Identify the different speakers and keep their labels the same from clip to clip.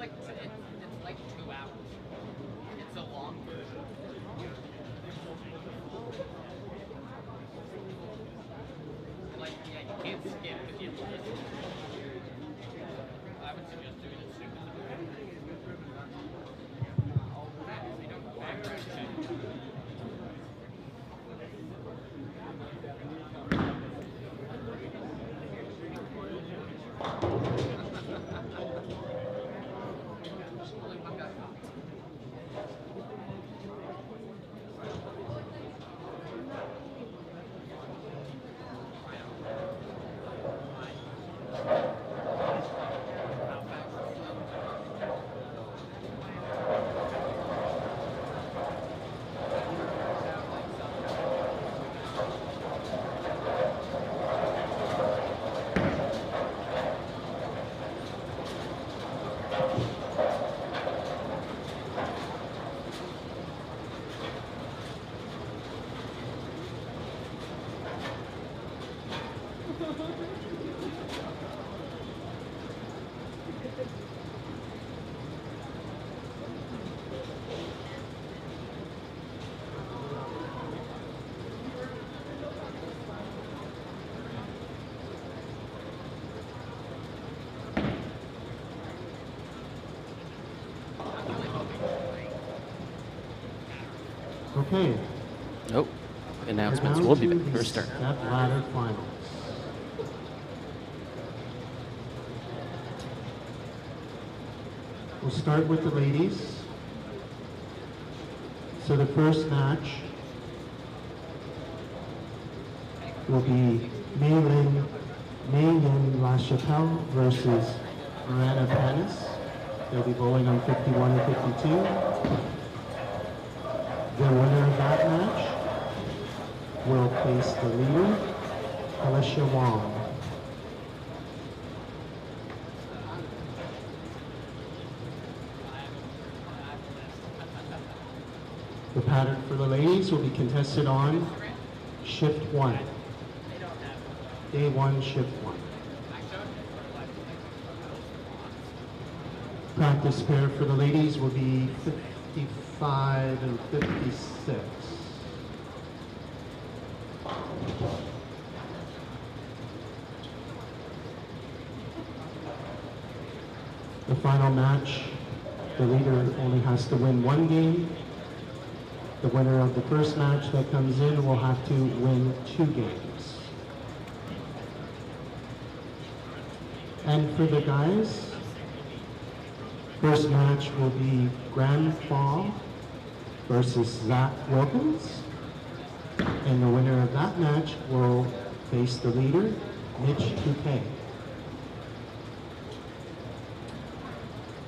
Speaker 1: it's like 2 hours. It's a long version. Like, yeah, you can't skip if you listen. I would suggest doing it soon. Background check.
Speaker 2: Okay.
Speaker 3: Nope. Announcements will be back for a start.
Speaker 2: Step ladder finals. We'll start with the ladies. So the first match will be Maylin LaChapelle versus Miranda Panis. They'll be bowling on 51 and 52. The winner of that match will face the leader, Alicia Wong. The pattern for the ladies will be contested on shift 1. Day 1, shift 1. Practice pair for the ladies will be 55 and 56. The final match, the leader only has to win one game. The winner of the first match that comes in will have to win 2 games. And for the guys, first match will be Graham Fall versus Zach Wilkins. And the winner of that match will face the leader, Mitch Bouquet.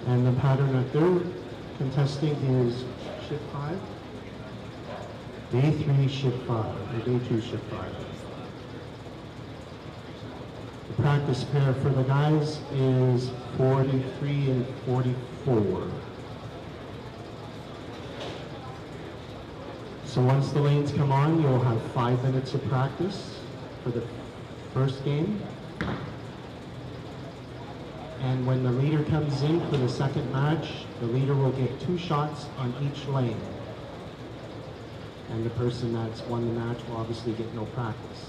Speaker 2: And the pattern that they're contesting is shift 5. Day 3, shift 5, or day 2, shift 5. The practice pair for the guys is 43 and 44. So once the lanes come on, you'll have 5 minutes of practice for the first game. And when the leader comes in for the second match, the leader will get 2 shots on each lane. And the person that's won the match will obviously get no practice.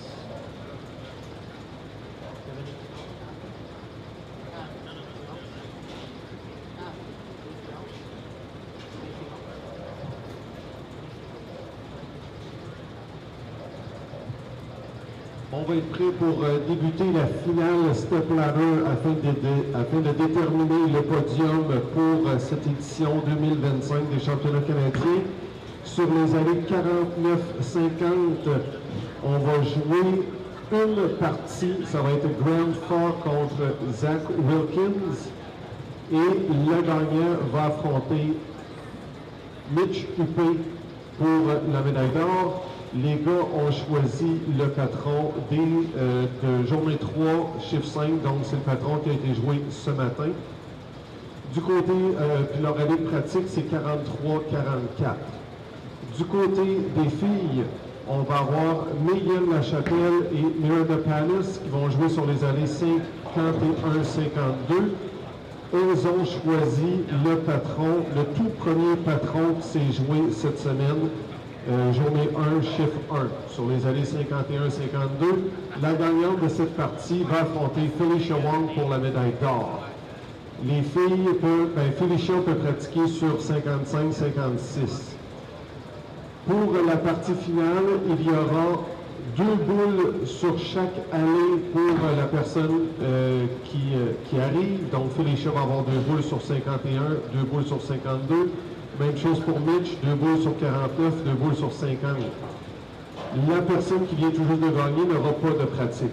Speaker 4: On va être prêt pour débuter la finale Step Ladder afin de déterminer le podium pour cette édition 2025 des championnats canadiens. Sur les allées 49-50, on va jouer une partie, ça va être Grand Fall contre Zach Wilkins, et le gagnant va affronter Mitch Huppé pour la médaille d'or. Les gars ont choisi le patron de journée 3, chiffre 5, donc c'est le patron qui a été joué ce matin. Du côté, puis leur allée pratique, c'est 43-44. Du côté des filles, on va avoir Megan Lachapelle et Miranda Panis qui vont jouer sur les allées 51-52. Ils ont choisi le patron, le tout premier patron qui s'est joué cette semaine, journée 1, chiffre 1, sur les allées 51-52. La gagnante de cette partie va affronter Felicia Wong pour la médaille d'or. Les filles Felicia peut pratiquer sur 55-56. Pour la partie finale, il y aura 2 boules sur chaque allée pour la personne qui arrive. Donc, Felicia va avoir 2 boules sur 51, 2 boules sur 52. Même chose pour Mitch, 2 boules sur 49, 2 boules sur 50. La personne qui vient tout juste de gagner n'aura pas de pratique.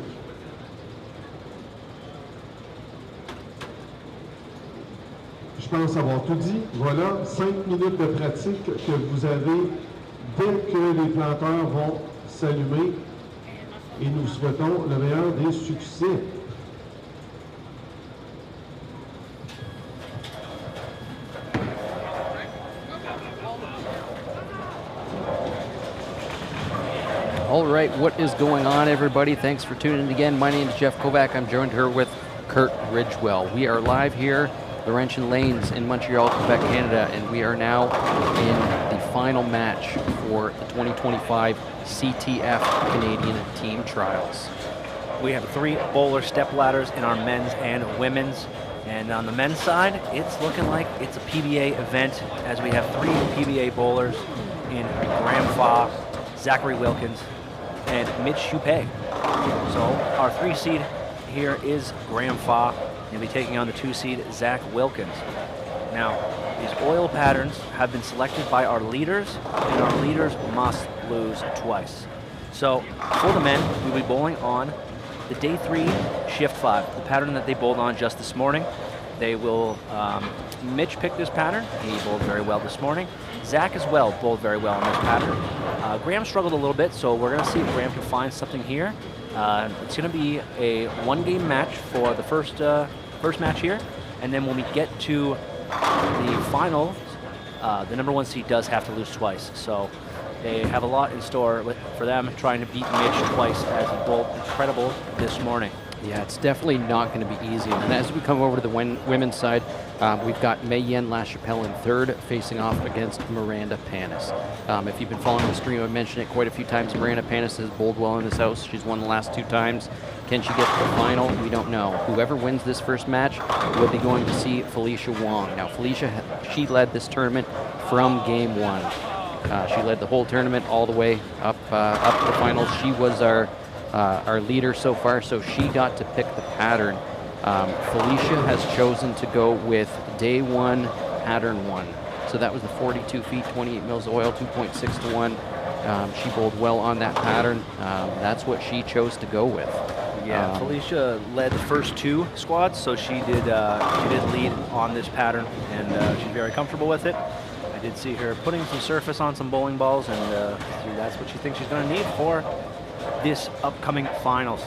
Speaker 4: Je pense avoir tout dit. Voilà, 5 minutes de pratique que vous avez dès que les planteurs vont s'allumer. Et nous souhaitons le meilleur des succès.
Speaker 3: All right, what is going on, everybody? Thanks for tuning in again. My name is Jeff Kovac. I'm joined here with Kurt Ridgewell. We are live here, Laurentian Lanes in Montreal, Quebec, Canada, and we are now in the final match for the 2025 CTF Canadian Team Trials.
Speaker 5: We have 3 bowler step ladders in our men's and women's. And on the men's side, it's looking like it's a PBA event, as we have 3 PBA bowlers in Graham Fa, Zachary Wilkins, and Mitch Choupé. So our 3 seed here is Graham Fa. He'll be taking on the 2 seed Zach Wilkins. Now, these oil patterns have been selected by our leaders, and our leaders must lose twice. So for the men, we'll be bowling on the day 3, shift 5, the pattern that they bowled on just this morning. They will, Mitch picked this pattern. He bowled very well this morning. Zach as well bowled very well on this pattern. Graham struggled a little bit, so we're going to see if Graham can find something here. It's going to be a 1-game match for the first match here, and then when we get to the finals, the number 1 seed does have to lose twice. So they have a lot in store for them, trying to beat Mitch twice, as he bowled incredible this morning.
Speaker 3: Yeah, it's definitely not going to be easy. And as we come over to the women's side, we've got May-Yen LaChapelle in 3rd, facing off against Miranda Panis. If you've been following the stream, I've mentioned it quite a few times. Miranda Panis has bowled well in this house. She's won the last 2 times. Can she get to the final? We don't know. Whoever wins this first match will be going to see Felicia Wong. Now, Felicia, she led this tournament from game 1. She led the whole tournament all the way up to the finals. She was our leader so far, so she got to pick the pattern. Felicia has chosen to go with day 1, pattern 1. So that was the 42 feet, 28 mils oil, 2.6 to 1. She bowled well on that pattern. That's what she chose to go with.
Speaker 5: Yeah, Felicia led the first 2 squads, so she did lead on this pattern, and she's very comfortable with it. I did see her putting some surface on some bowling balls, and that's what she thinks she's going to need for this upcoming finals.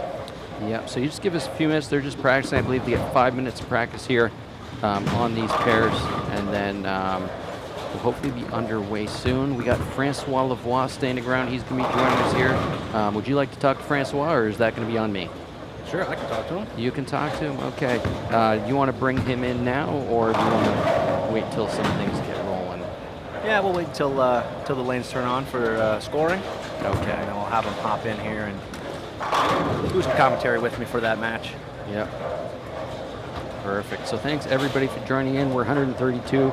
Speaker 3: Yeah, so you just give us a few minutes. They're just practicing. I believe they get 5 minutes of practice here on these pairs, and then we'll hopefully be underway soon. We got Francois Lavoie standing around. He's going to be joining us here. Would you like to talk to Francois, or is that going to be on me?
Speaker 5: Sure, I can talk to him.
Speaker 3: You can talk to him? Okay. You want to bring him in now, or do you want to wait till some things get rolling?
Speaker 5: Yeah, we'll wait until the lanes turn on for scoring.
Speaker 3: Okay.
Speaker 5: And I'll have him hop in here and do some commentary with me for that match.
Speaker 3: Yep. Perfect. So thanks everybody for joining in. We're 132.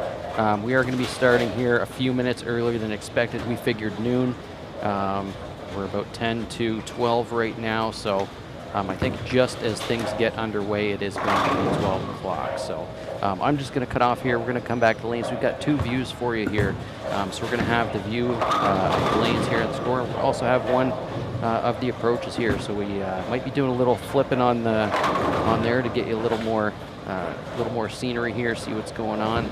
Speaker 3: We are going to be starting here a few minutes earlier than expected. We figured noon. We're about 10 to 12 right now, so I think just as things get underway, it is going to be 12 o'clock. So I'm just going to cut off here. We're going to come back to the lanes. We've got 2 views for you here. So we're going to have the view of the lanes here at the score. We'll also have one of the approaches here. So we might be doing a little flipping on there to get you a little more scenery here, see what's going on.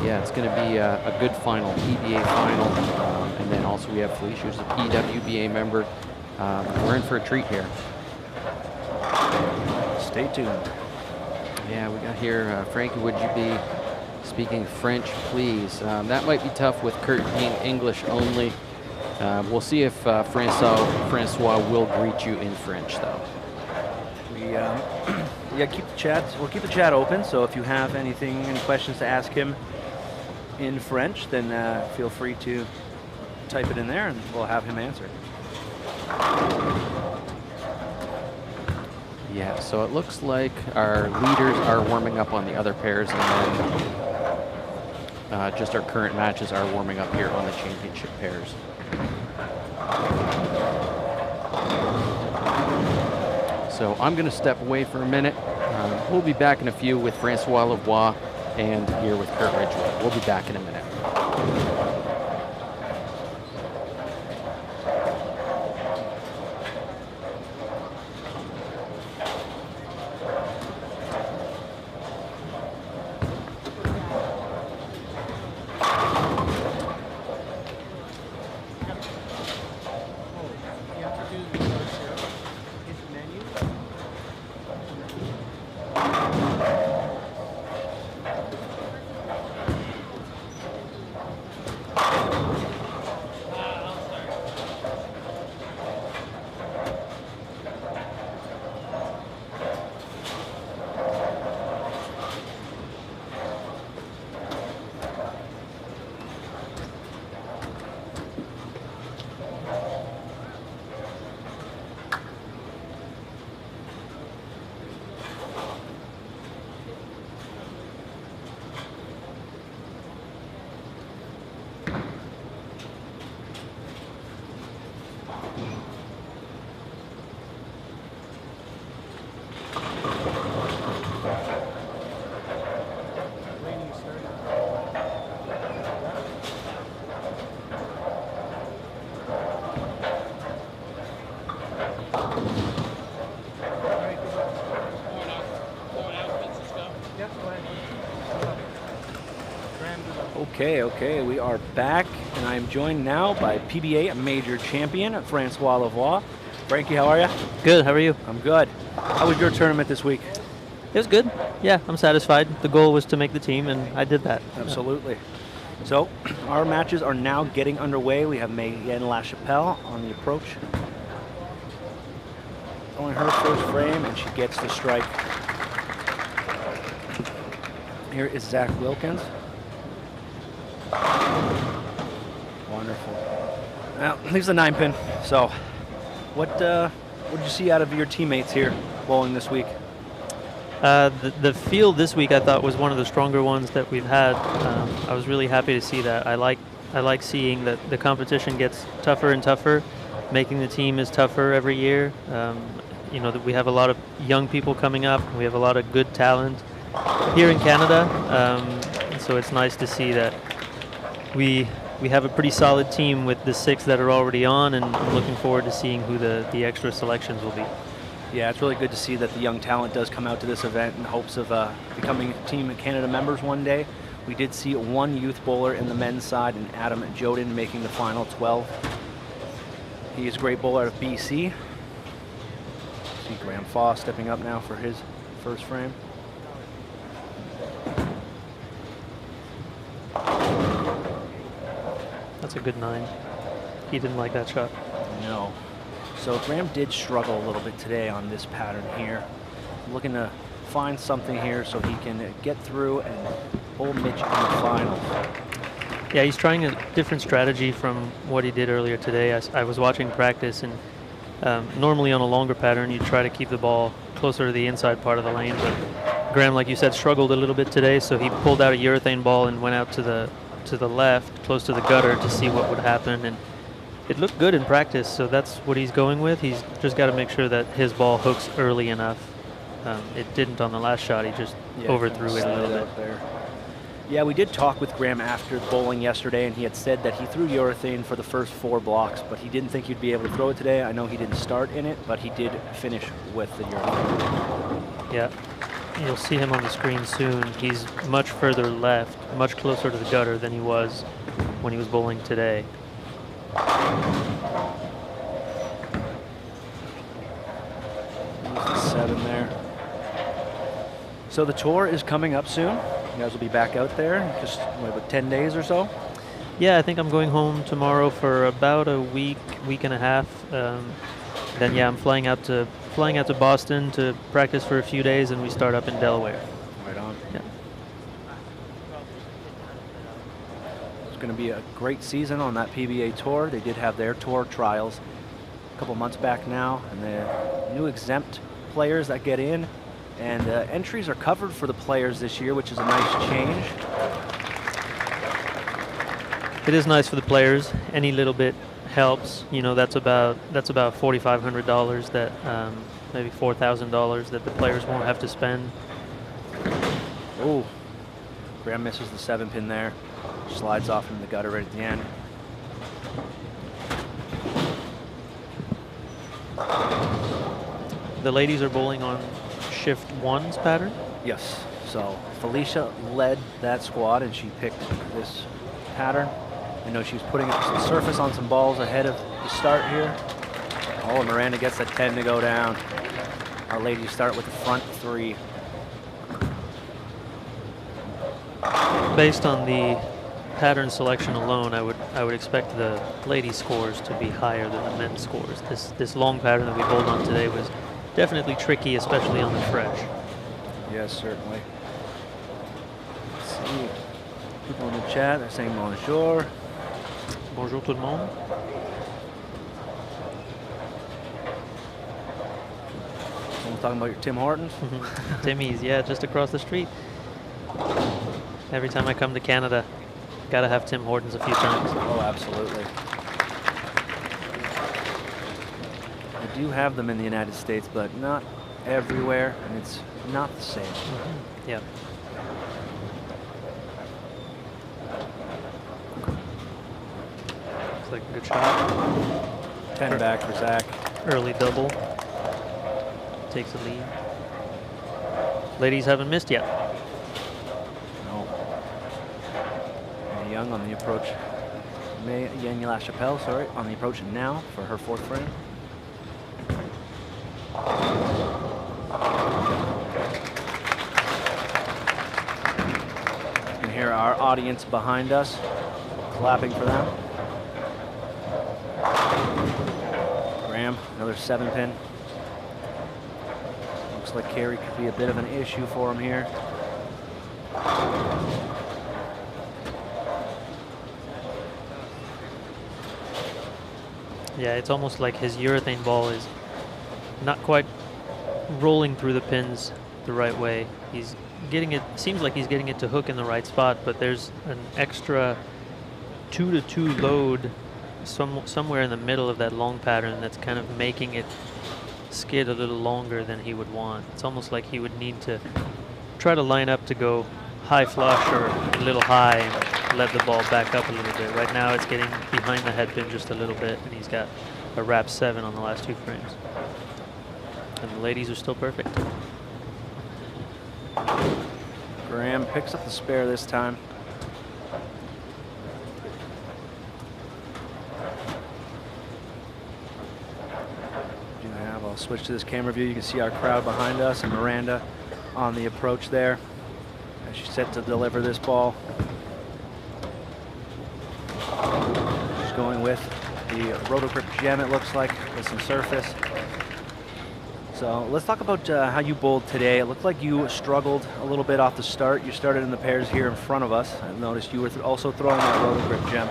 Speaker 3: Yeah, it's going to be a good final, PBA final. And then also we have Felicia, who's a PWBA member. We're in for a treat here.
Speaker 5: Stay tuned.
Speaker 3: Yeah, we got here, Frankie, would you be speaking French, please? That might be tough with Kurt being English only. We'll see if Francois will greet you in French, though.
Speaker 5: Yeah, keep the chat. We'll keep the chat open. So if you have any questions to ask him in French, then feel free to type it in there, and we'll have him answer.
Speaker 3: Yeah, so it looks like our leaders are warming up on the other pairs, and then just our current matches are warming up here on the championship pairs. So I'm going to step away for a minute. We'll be back in a few with Francois Lavoie and here with Kurt Ridgway. We'll be back in a minute.
Speaker 5: Okay, we are back, and I am joined now by PBA Major Champion Francois Lavoie. Frankie, how are you?
Speaker 6: Good, how are you?
Speaker 5: I'm good. How was your tournament this week?
Speaker 6: It was good. Yeah, I'm satisfied. The goal was to make the team, and I did that.
Speaker 5: Absolutely. So, our matches are now getting underway. We have Mayenne LaChapelle on the approach. Throwing her first frame, and she gets the strike. Here is Zach Wilkins. Wonderful. Now, leaves the 9-pin. So, what did you see out of your teammates here bowling this week?
Speaker 6: The field this week I thought was one of the stronger ones that we've had. I was really happy to see that. I like seeing that the competition gets tougher and tougher. Making the team is tougher every year. You know, that we have a lot of young people coming up. We have a lot of good talent here in Canada. So it's nice to see that we have a pretty solid team with the 6 that are already on, and I'm looking forward to seeing who the extra selections will be.
Speaker 5: Yeah, it's really good to see that the young talent does come out to this event in hopes of becoming Team Canada members one day. We did see one youth bowler in the men's side, and Adam Jodin making the final 12. He is a great bowler out of BC. See Graham Foss stepping up now for his first frame.
Speaker 6: That's a good 9. He didn't like that shot.
Speaker 5: No. So Graham did struggle a little bit today on this pattern here. Looking to find something here so he can get through and bowl Mitch in the finals.
Speaker 6: Yeah, he's trying a different strategy from what he did earlier today. I was watching practice, and normally on a longer pattern, you try to keep the ball closer to the inside part of the lane. But Graham, like you said, struggled a little bit today, so he pulled out a urethane ball and went out to the left, close to the gutter, to see what would happen. And it looked good in practice, so that's what he's going with. He's just got to make sure that his ball hooks early enough. It didn't on the last shot. He just overthrew it a little bit.
Speaker 5: There. Yeah, we did talk with Graham after bowling yesterday, and he had said that he threw urethane for the first 4 blocks, but he didn't think he'd be able to throw it today. I know he didn't start in it, but he did finish with the urethane.
Speaker 6: Yeah, you'll see him on the screen soon. He's much further left, much closer to the gutter than he was when he was bowling today.
Speaker 5: 7 there. So the tour is coming up soon. You guys will be back out there in just about 10 days or so.
Speaker 6: Yeah, I think I'm going home tomorrow for about a week and a half. Then yeah, I'm flying out to flying out to Boston to practice for a few days, and we start up in Delaware.
Speaker 5: Right on.
Speaker 6: Yeah.
Speaker 5: It's going to be a great season on that PBA tour. They did have their tour trials a couple months back now, and the new exempt players that get in, and entries are covered for the players this year, which is a nice change.
Speaker 6: It is nice for the players. Any little bit helps. You know, that's about $4,500 that maybe $4,000 that the players won't have to spend.
Speaker 5: Oh, Graham misses the 7-pin there. Slides off into the gutter right at the end.
Speaker 6: The ladies are bowling on shift 1's pattern.
Speaker 5: Yes, so Felicia led that squad and she picked this pattern. I know she was putting up some surface on some balls ahead of the start here. Oh, and Miranda gets that 10 to go down. Our ladies start with the front 3.
Speaker 6: Based on the pattern selection alone, I would expect the ladies' scores to be higher than the men's scores. This long pattern that we bowled on today was definitely tricky, especially on the fresh.
Speaker 5: Yes, certainly. Let's see. People in the chat, they're saying bonjour.
Speaker 6: Bonjour tout le monde.
Speaker 5: Someone talking about your Tim Hortons?
Speaker 6: Timmy's, yeah, just across the street. Every time I come to Canada, gotta have Tim Hortons a few times.
Speaker 5: Oh, absolutely. I do have them in the United States, but not everywhere, and it's not the same.
Speaker 6: Yeah. Looks like a good shot.
Speaker 5: 10 back for Zach.
Speaker 6: Early double. Takes the lead. Ladies haven't missed yet.
Speaker 5: No. May Young on the approach. May Yen LaChapelle, sorry, on the approach now for her 4th frame. You can hear our audience behind us clapping for them. Graham, another 7-pin. Looks like carry could be a bit of an issue for him here.
Speaker 6: Yeah, it's almost like his urethane ball is not quite rolling through the pins the right way. He's getting it, seems like he's getting it to hook in the right spot, but there's an extra 2-to-2 load somewhere in the middle of that long pattern that's kind of making it skid a little longer than he would want. It's almost like he would need to try to line up to go high flush or a little high and let the ball back up a little bit. Right now it's getting behind the head pin just a little bit, and he's got a wrap 7 on the last 2 frames. And the ladies are still perfect.
Speaker 5: Graham picks up the spare this time. I'll switch to this camera view. You can see our crowd behind us and Miranda on the approach there as she's set to deliver this ball. She's going with the Roto Grip Gem, it looks like, with some surface. So let's talk about how you bowled today. It looked like you struggled a little bit off the start. You started in the pairs here in front of us. I noticed you were also throwing that Roto Grip Gem.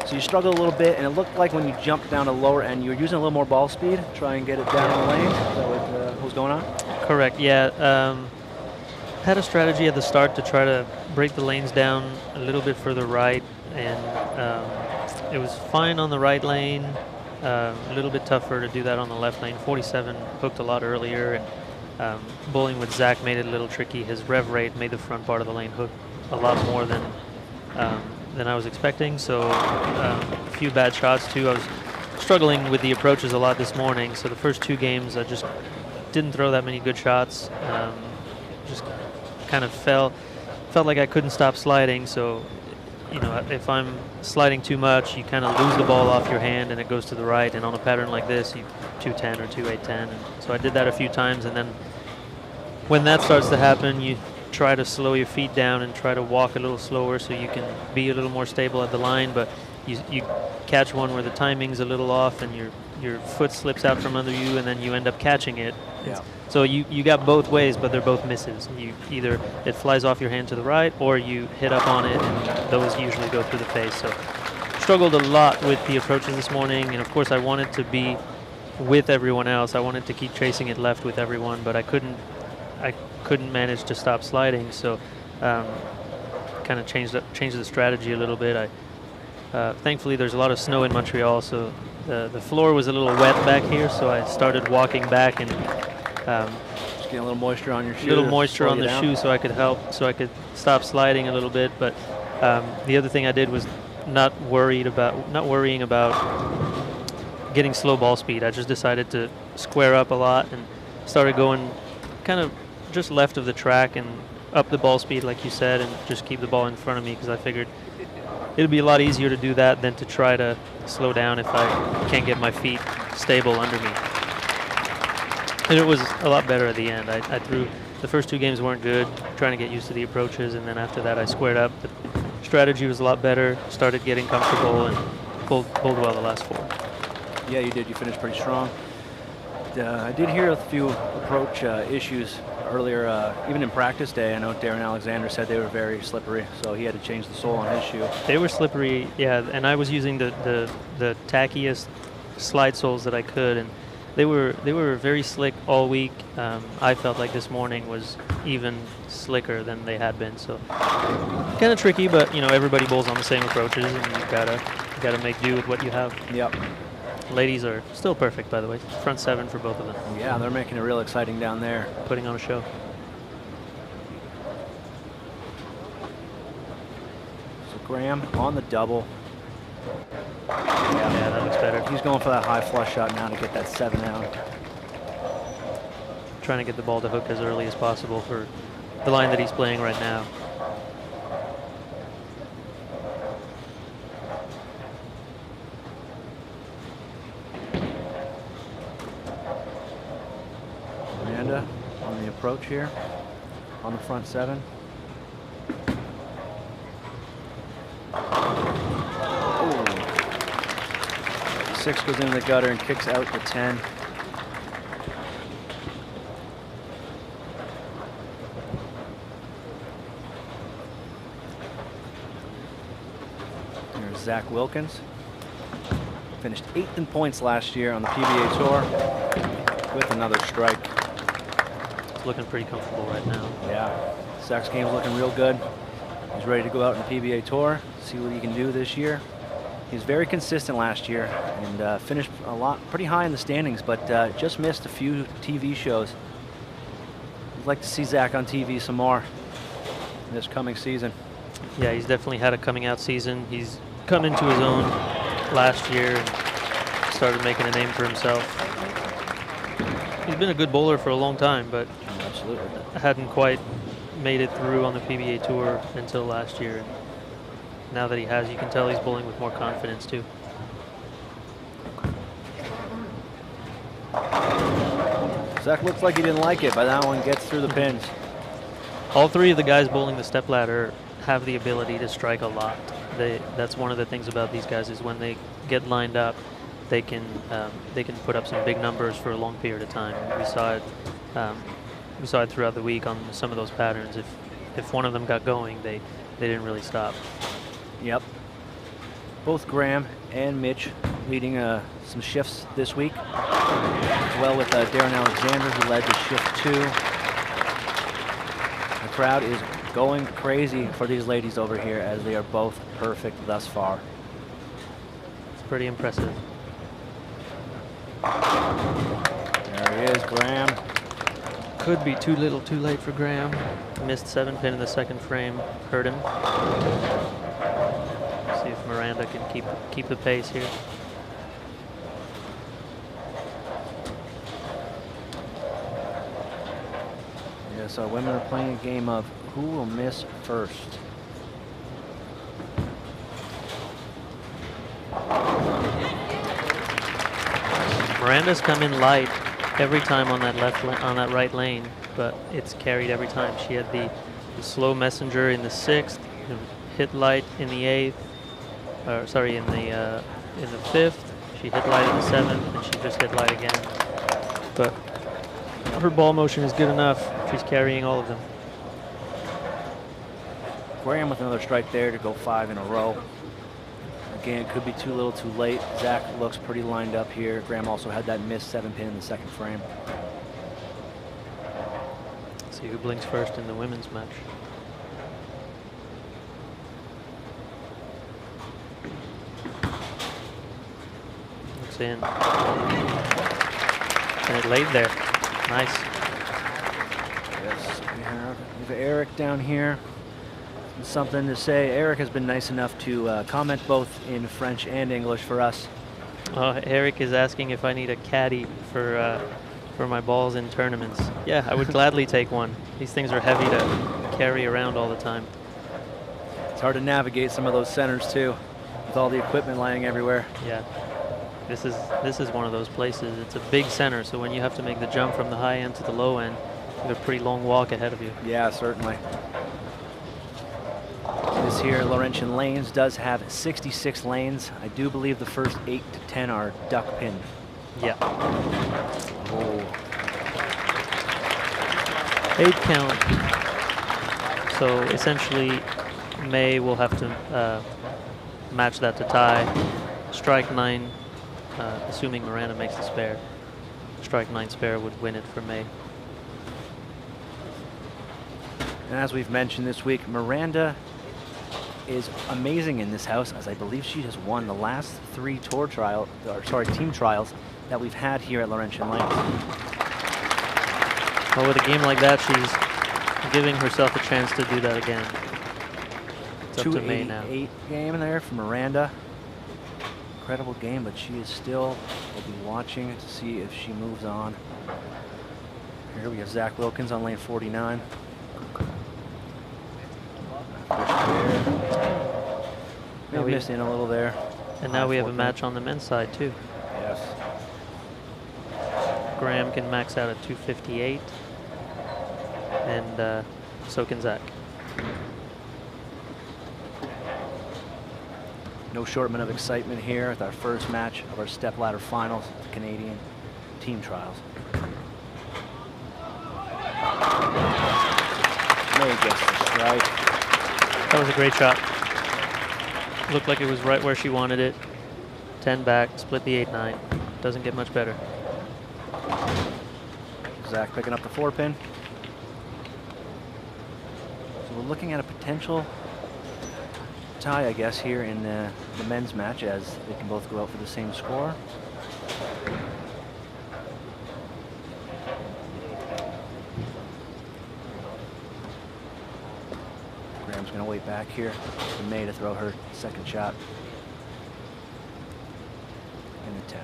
Speaker 5: So you struggled a little bit, and it looked like when you jumped down to lower end, you were using a little more ball speed, try and get it down the lane. Is that what was going on?
Speaker 6: Correct, yeah. Had a strategy at the start to try to break the lanes down a little bit further right, and it was fine on the right lane, a little bit tougher to do that on the left lane. 47 hooked a lot earlier, and bowling with Zach made it a little tricky. His rev rate made the front part of the lane hook a lot more than I was expecting, so a few bad shots too. I was struggling with the approaches a lot this morning, so the first 2 games I just didn't throw that many good shots. Just kind of felt like I couldn't stop sliding, so you know, if I'm sliding too much, you kind of lose the ball off your hand and it goes to the right, and on a pattern like this, you 210 or 2810. So I did that a few times, and then when that starts to happen, you try to slow your feet down and try to walk a little slower so you can be a little more stable at the line, but you catch one where the timing's a little off and you're your foot slips out from under you and then you end up catching it.
Speaker 5: Yeah.
Speaker 6: So you got both ways, but they're both misses. You either it flies off your hand to the right, or you hit up on it, and those usually go through the face. So struggled a lot with the approaches this morning, and of course I wanted to be with everyone else. I wanted to keep chasing it left with everyone, but I couldn't manage to stop sliding. So kind of changed the strategy a little bit. Thankfully there's a lot of snow in Montreal, so the floor was a little wet back here, so I started walking back and
Speaker 5: Just getting a little moisture on your shoe.
Speaker 6: a little moisture on the shoe so I could stop sliding a little bit. But the other thing I did was not worrying about getting slow ball speed. I just decided to square up a lot and started going kind of just left of the track and up the ball speed, like you said, and just keep the ball in front of me, because I figured it'd be a lot easier to do that than to try to slow down if I can't get my feet stable under me. And it was a lot better at the end. I threw, the first 2 games weren't good, trying to get used to the approaches, and then after that I squared up. The strategy was a lot better, started getting comfortable, and pulled well the last 4.
Speaker 5: Yeah, you did. You finished pretty strong. I did hear a few approach issues earlier, even in practice day. I know Darren Alexander said they were very slippery, so he had to change the sole on his shoe.
Speaker 6: They were slippery, yeah, and I was using the tackiest slide soles that I could, and they were very slick all week. I felt like this morning was even slicker than they had been, so kind of tricky. But you know, everybody bowls on the same approaches, and you gotta make do with what you have.
Speaker 5: Yep.
Speaker 6: Ladies are still perfect, by the way. Front 7 for both of them.
Speaker 5: Yeah, they're making it real exciting down there.
Speaker 6: Putting on a show.
Speaker 5: So Graham on the double.
Speaker 6: Yeah, that looks better.
Speaker 5: He's going for that high flush shot now to get that 7 out.
Speaker 6: Trying to get the ball to hook as early as possible for the line that he's playing right now.
Speaker 5: Amanda on the approach here on the front 7. Oh. 6 goes into the gutter and kicks out the 10. There's Zach Wilkins. Finished 8th in points last year on the PBA Tour with another strike.
Speaker 6: It's looking pretty comfortable right now.
Speaker 5: Yeah, Zach's game's looking real good. He's ready to go out in the PBA Tour, see what he can do this year. He was very consistent last year and finished pretty high in the standings, but just missed a few TV shows. I'd like to see Zach on TV some more this coming season.
Speaker 6: Yeah, he's definitely had a coming out season. He's come into his own last year and started making a name for himself. He's been a good bowler for a long time, but
Speaker 5: absolutely
Speaker 6: hadn't quite made it through on the PBA Tour until last year. And now that he has, you can tell he's bowling with more confidence too.
Speaker 5: Zach looks like he didn't like it, but that one gets through the pins.
Speaker 6: All 3 of the guys bowling the stepladder have the ability to strike a lot. That's one of the things about these guys, is when they get lined up, they can put up some big numbers for a long period of time. We saw it throughout the week on some of those patterns. If one of them got going, they didn't really stop.
Speaker 5: Yep. Both Graham and Mitch leading some shifts this week, as well with Darren Alexander, who led the shift 2. The crowd is going crazy for these ladies over here, as they are both perfect thus far.
Speaker 6: It's pretty impressive.
Speaker 5: There he is, Graham.
Speaker 6: Could be too little too late for Graham. Missed 7-pin in the second frame, hurt him. See if Miranda can keep the pace here.
Speaker 5: Yes, our women are playing a game of who will miss first.
Speaker 6: Miranda's come in light every time on that right lane, but it's carried every time. She had the slow messenger in the 6th, hit light in the 8th, in the 5th. She hit light at the 7th, and she just hit light again. But her ball motion is good enough. She's carrying all of them.
Speaker 5: Graham with another strike there to go 5 in a row. Again, could be too little too late. Zach looks pretty lined up here. Graham also had that missed 7-pin in the second frame.
Speaker 6: Let's see who blinks first in the women's match. Looks in. And it laid there. Nice.
Speaker 5: Yes, we have Eric down here. Something to say. Eric has been nice enough to comment both in French and English for us.
Speaker 6: Eric is asking if I need a caddy for my balls in tournaments. Yeah, I would gladly take one. These things are heavy to carry around all the time.
Speaker 5: It's hard to navigate some of those centers too, with all the equipment lying everywhere.
Speaker 6: Yeah, this is one of those places. It's a big center, so when you have to make the jump from the high end to the low end, you have a pretty long walk ahead of you.
Speaker 5: Yeah, certainly. This here, Laurentian Lanes, does have 66 lanes. I do believe the first 8 to 10 are duck pin.
Speaker 6: Yeah.
Speaker 5: Oh.
Speaker 6: 8 count. So essentially, May will have to match that to tie. Strike 9, assuming Miranda makes the spare. Strike 9 spare would win it for May.
Speaker 5: And as we've mentioned this week, Miranda is amazing in this house, as I believe she has won the last 3 team trials that we've had here at Laurentian Lanes.
Speaker 6: Well, with a game like that, she's giving herself a chance to do that again. It's up to May now.
Speaker 5: 288 game there for Miranda. Incredible game, but she is still, we'll be watching to see if she moves on. Here we have Zach Wilkins on lane 49.
Speaker 6: Now
Speaker 5: We missed in a little there.
Speaker 6: And now we have a match on the men's side too.
Speaker 5: Yes.
Speaker 6: Graham can max out at 258, and so can Zach.
Speaker 5: No shortment of excitement here with our first match of our stepladder finals, the Canadian team trials. May gets the strike.
Speaker 6: That was a great shot. Looked like it was right where she wanted it. 10 back, split the 8-9. Doesn't get much better.
Speaker 5: Zach picking up the 4-pin. So we're looking at a potential tie, I guess, here in the men's match, as they can both go out for the same score. Graham's going to wait back here for May to throw her second shot in the 10.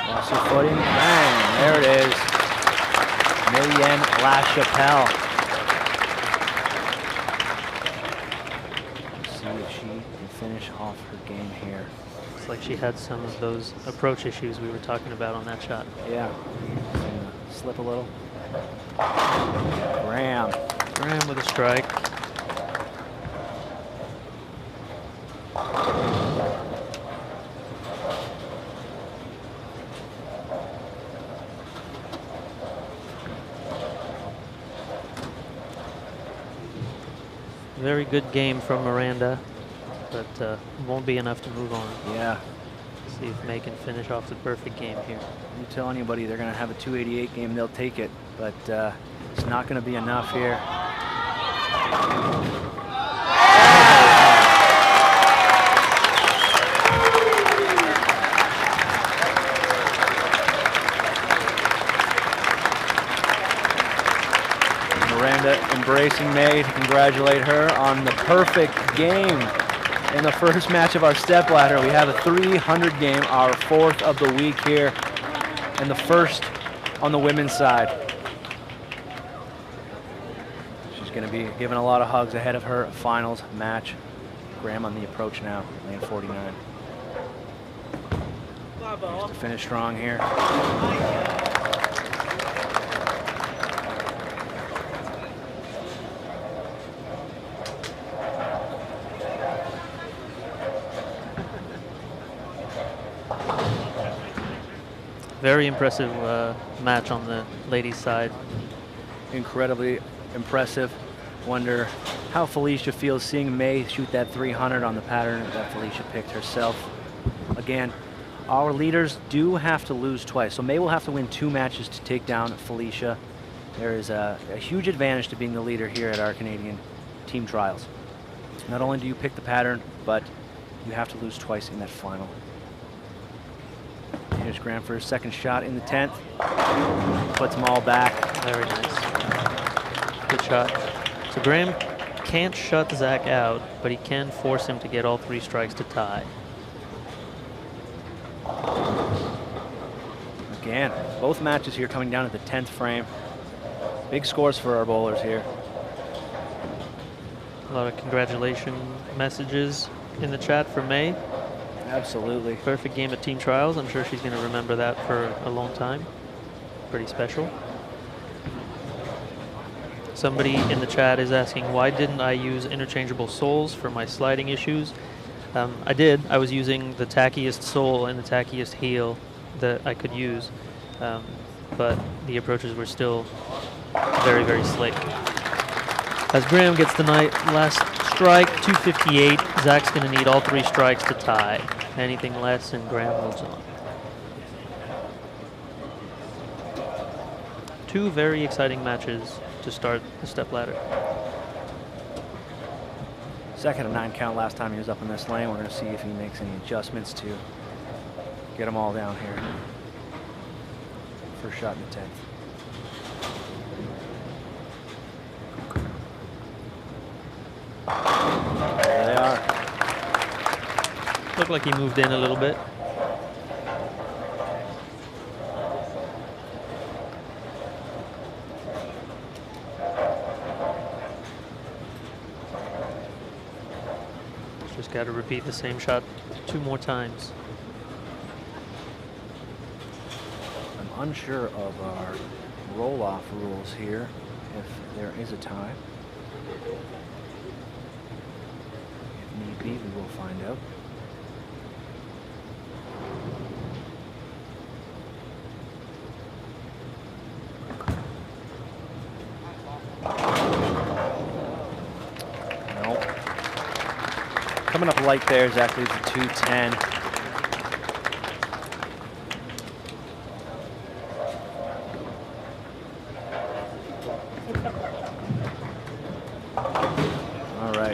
Speaker 5: Lost her footing. Bang! There it is. Marianne LaChapelle. Let's see if she can finish off her game here.
Speaker 6: It's like she had some of those approach issues we were talking about on that shot.
Speaker 5: Yeah. Slip a little. Graham.
Speaker 6: Graham with a strike. Very good game from Miranda, but won't be enough to move on.
Speaker 5: Yeah.
Speaker 6: See if May can finish off the perfect game here.
Speaker 5: You tell anybody they're going to have a 288 game, they'll take it, but it's not going to be enough here. Miranda embracing May to congratulate her on the perfect game in the first match of our stepladder. We have a 300 game, our 4th of the week here, and the first on the women's side. She's going to be giving a lot of hugs ahead of her finals match. Graham on the approach now, lane 49. Just to finish strong here.
Speaker 6: Very impressive match on the ladies' side.
Speaker 5: Incredibly impressive. Wonder how Felicia feels seeing May shoot that 300 on the pattern that Felicia picked herself. Again, our leaders do have to lose twice, so May will have to win 2 matches to take down Felicia. There is a huge advantage to being the leader here at our Canadian team trials. Not only do you pick the pattern, but you have to lose twice in that final. Here's Graham for his second shot in the 10th. Puts them all back.
Speaker 6: Very nice. Good shot. So Graham can't shut Zach out, but he can force him to get all 3 strikes to tie.
Speaker 5: Again, both matches here coming down to the 10th frame. Big scores for our bowlers here.
Speaker 6: A lot of congratulation messages in the chat for May.
Speaker 5: Absolutely.
Speaker 6: Perfect game at team trials. I'm sure she's going to remember that for a long time. Pretty special. Somebody in the chat is asking, why didn't I use interchangeable soles for my sliding issues? I did. I was using the tackiest sole and the tackiest heel that I could use, but the approaches were still very, very slick. As Graham gets the last strike, 258. Zach's going to need all 3 strikes to tie. Anything less, and Graham moves on. 2 very exciting matches to start the step ladder.
Speaker 5: Second of 9 count last time he was up in this lane. We're going to see if he makes any adjustments to get them all down here. First shot in the 10th. There they are.
Speaker 6: Looked like he moved in a little bit. Just got to repeat the same shot 2 more times.
Speaker 5: I'm unsure of our roll-off rules here, if there is a tie. If need be, we will find out. Nope. Coming up light there, Zach leads at 210.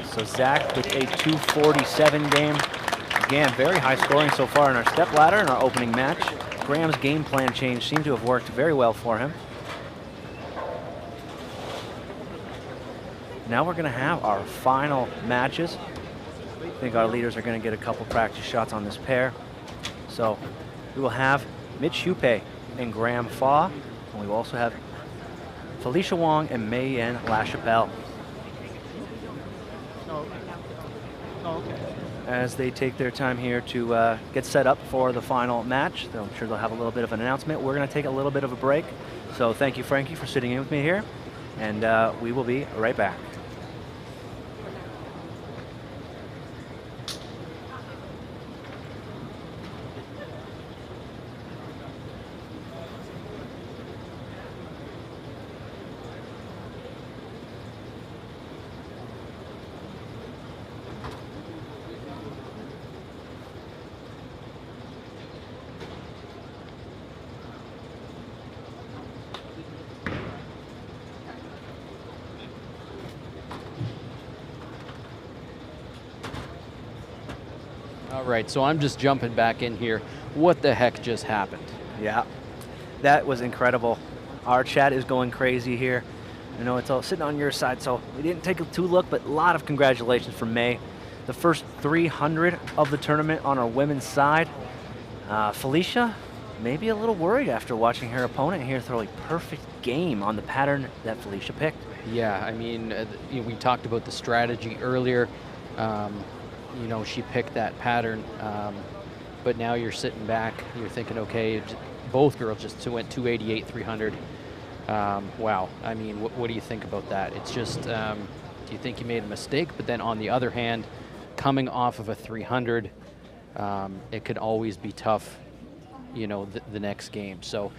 Speaker 5: So Zach with a 247 game. Again, very high scoring so far in our step ladder in our opening match. Graham's game plan change seemed to have worked very well for him. Now we're going to have our final matches. I think our leaders are going to get a couple practice shots on this pair. So we will have Mitch Hupe and Graham Faw. And we will also have Felicia Wong and May-Yen LaChapelle. As they take their time here to get set up for the final match. I'm sure they'll have a little bit of an announcement. We're going to take a little bit of a break. So thank you, Frankie, for sitting in with me here. And we will be right back.
Speaker 3: All right, so I'm just jumping back in here. What the heck just happened?
Speaker 5: Yeah, that was incredible. Our chat is going crazy here. I know it's all sitting on your side, so we didn't take a 2 look, but a lot of congratulations from May. The first 300 of the tournament on our women's side. Felicia, maybe a little worried after watching her opponent here throw a perfect game on the pattern that Felicia picked.
Speaker 3: Yeah, I mean, we talked about the strategy earlier. You know, she picked that pattern, but now you're sitting back, you're thinking, okay, both girls just went 288, 300. Wow, I mean, what do you think about that? It's just, do you think you made a mistake? But then on the other hand, coming off of a 300, it could always be tough, you know, the next game. So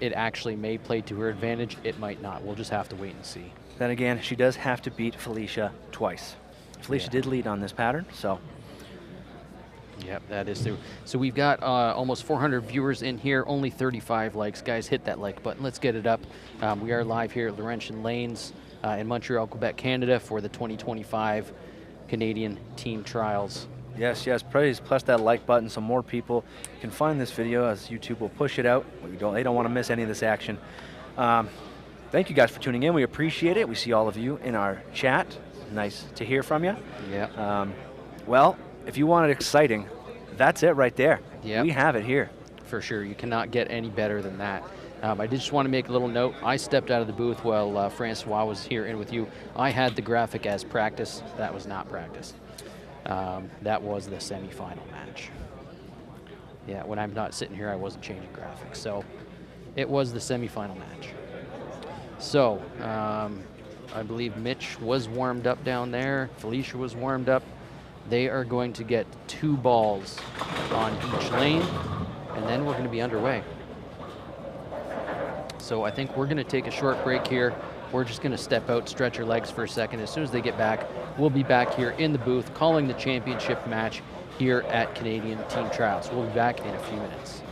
Speaker 3: it actually may play to her advantage. It might not. We'll just have to wait and see.
Speaker 5: Then again, she does have to beat Felicia twice. Felicia did lead on this pattern, so.
Speaker 3: Yep, that is true. So we've got almost 400 viewers in here, only 35 likes. Guys, hit that like button. Let's get it up. We are live here at Laurentian Lanes in Montreal, Quebec, Canada for the 2025 Canadian Team Trials.
Speaker 5: Yes, please press that like button so more people can find this video, as YouTube will push it out. They don't want to miss any of this action. Thank you guys for tuning in. We appreciate it. We see all of you in our chat. Nice to hear from you.
Speaker 3: Yeah.
Speaker 5: Well, if you want it exciting, that's it right there.
Speaker 3: Yeah.
Speaker 5: We have it here.
Speaker 3: For sure. You cannot get any better than that. I did just want to make a little note. I stepped out of the booth while Francois was here in with you. I had the graphic as practice. That was not practice. That was the semifinal match. Yeah, when I'm not sitting here, I wasn't changing graphics. So it was the semifinal match. So I believe Mitch was warmed up down there. Felicia was warmed up. They are going to get 2 balls on each lane, and then we're going to be underway. So I think we're going to take a short break here. We're just going to step out, stretch our legs for a second. As soon as they get back, we'll be back here in the booth calling the championship match here at Canadian Team Trials. We'll be back in a few minutes.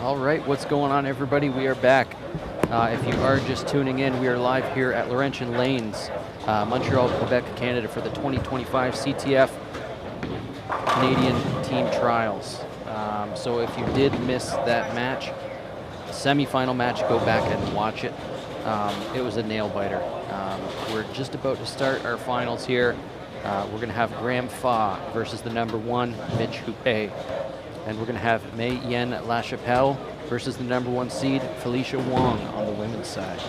Speaker 3: All right, what's going on, everybody? We are back. If you are just tuning in, we are live here at Laurentian Lanes, Montreal, Quebec, Canada for the 2025 CTF Canadian Team Trials. So if you did miss that match, semi-final match, go back and watch it. It was a nail biter. We're just about to start our finals here. We're going to have Graham Fa versus the number 1, Mitch Houpe. And we're going to have Mei Yen LaChapelle versus the number 1 seed, Felicia Wong, on the women's side.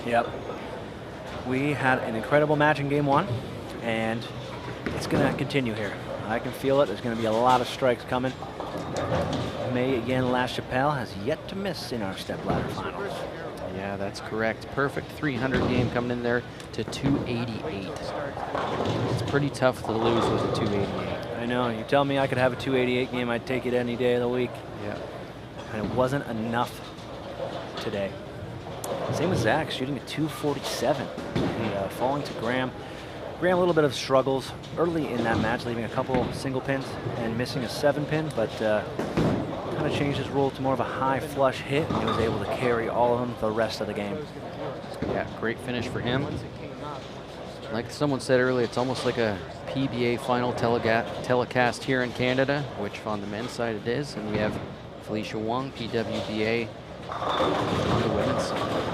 Speaker 5: Yep. We had an incredible match in game 1, and it's going to continue here. I can feel it. There's going to be a lot of strikes coming. Mei Yen LaChapelle has yet to miss in our stepladder finals.
Speaker 3: Yeah, that's correct. Perfect 300 game coming in there to 288. It's pretty tough to lose with a 288.
Speaker 5: I know. You tell me I could have a 288 game, I'd take it any day of the week.
Speaker 3: Yeah.
Speaker 5: And it wasn't enough today. Same with Zach, shooting a 247. And, falling to Graham. Graham, a little bit of struggles early in that match, leaving a couple single pins and missing a 7-pin, but kind of changed his role to more of a high flush hit, and he was able to carry all of them the rest of the game.
Speaker 3: Yeah, great finish for him. Like someone said earlier, it's almost like a PBA final telecast here in Canada, which on the men's side it is, and we have Felicia Wong, PWBA, on the women's side.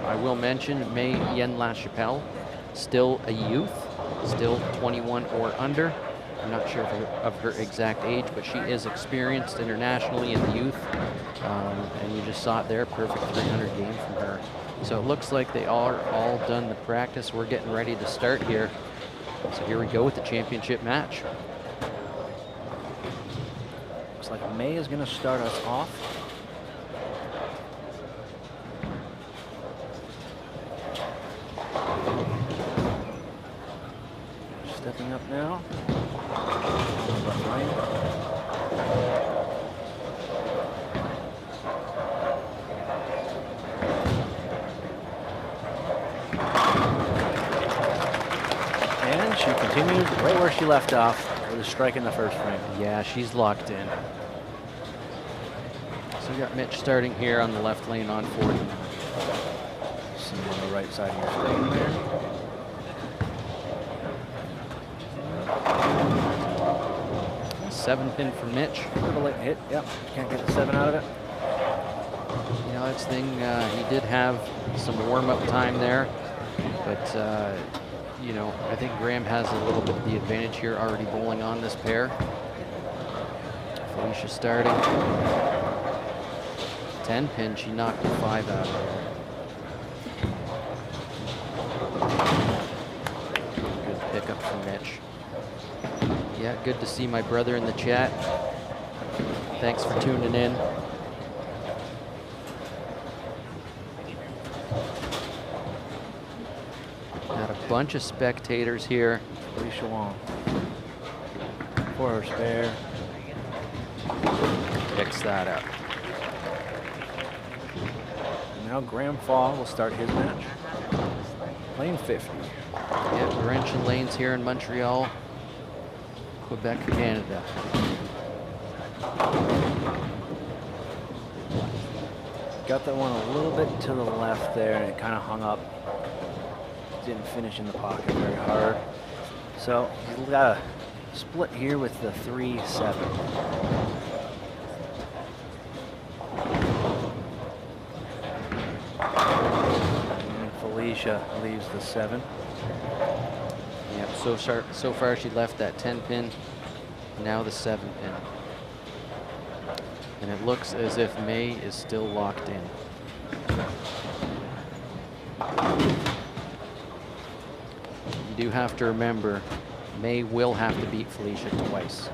Speaker 3: I will mention Mei Yen LaChapelle, still a youth, still 21 or under. I'm not sure of her exact age, but she is experienced internationally in the youth. And you just saw it there, perfect 300 game from her. So it looks like they are all done the practice. We're getting ready to start here. So here we go with the championship match.
Speaker 5: Looks like May is going to start us off. Stepping up now. Left lane. And she continues right where she left off with a strike in the first frame.
Speaker 3: Yeah, she's locked in. So we got Mitch starting here on the left lane on 40.
Speaker 5: See on the right side of your screen there.
Speaker 3: Seven pin for Mitch.
Speaker 5: Little late hit, yep. Can't get the 7 out of it.
Speaker 3: You know, that's the thing, he did have some warm-up time there, but you know, I think Graham has a little bit of the advantage here, already bowling on this pair. Felicia starting. 10 pin, she knocked the 5 out of there. Good pickup from Mitch. Yeah, good to see my brother in the chat. Thanks for tuning in. Got a bunch of spectators here.
Speaker 5: Felicia Wong. For her spare.
Speaker 3: Picks that up.
Speaker 5: Now Graham Fall will start his match. Lane 50.
Speaker 3: Yeah, Laurentian Lanes here in Montreal, Quebec, Canada.
Speaker 5: Got that one a little bit to the left there, and it kind of hung up. Didn't finish in the pocket very hard. So we've got a split here with the 3-7. And Felicia leaves the 7.
Speaker 3: Yep, so far she left that 10 pin, now the 7 pin. And it looks as if May is still locked in. You do have to remember, May will have to beat Felicia twice.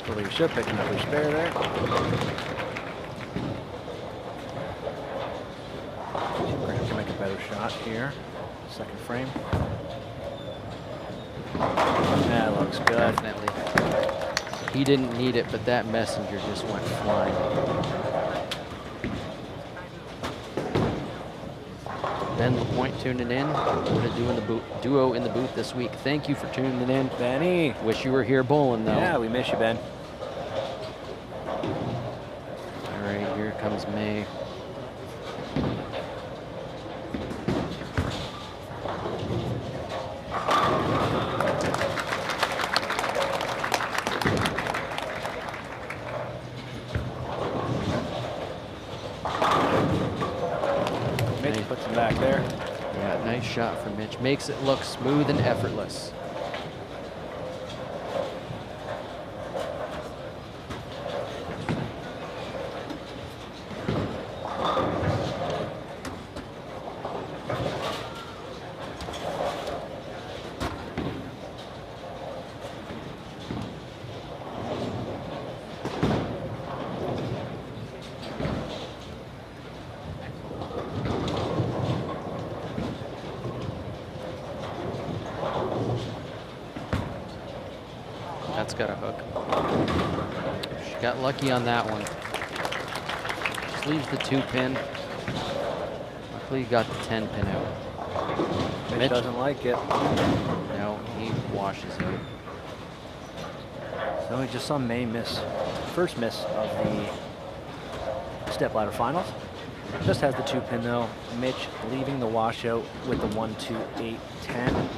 Speaker 5: Felicia picking up her spare there. Graham can make a better shot here. Second frame. That looks good.
Speaker 3: Definitely. He didn't need it, but that messenger just went flying. Ben LaPointe tuning in. We're going to do the duo in the booth this week. Thank you for tuning in.
Speaker 5: Benny.
Speaker 3: Wish you were here bowling, though.
Speaker 5: Yeah, we miss you, Ben.
Speaker 3: All right, here comes May. shot from Mitch. Makes it look smooth and effortless. That's got a hook. She got lucky on that one. Just leaves the 2-pin. Luckily, he got the 10-pin out.
Speaker 5: Mitch doesn't like it.
Speaker 3: No, he washes it.
Speaker 5: So we just saw May miss, first miss of the stepladder finals. Just has the 2-pin though. Mitch leaving the washout with the 1, 2, 8, 10.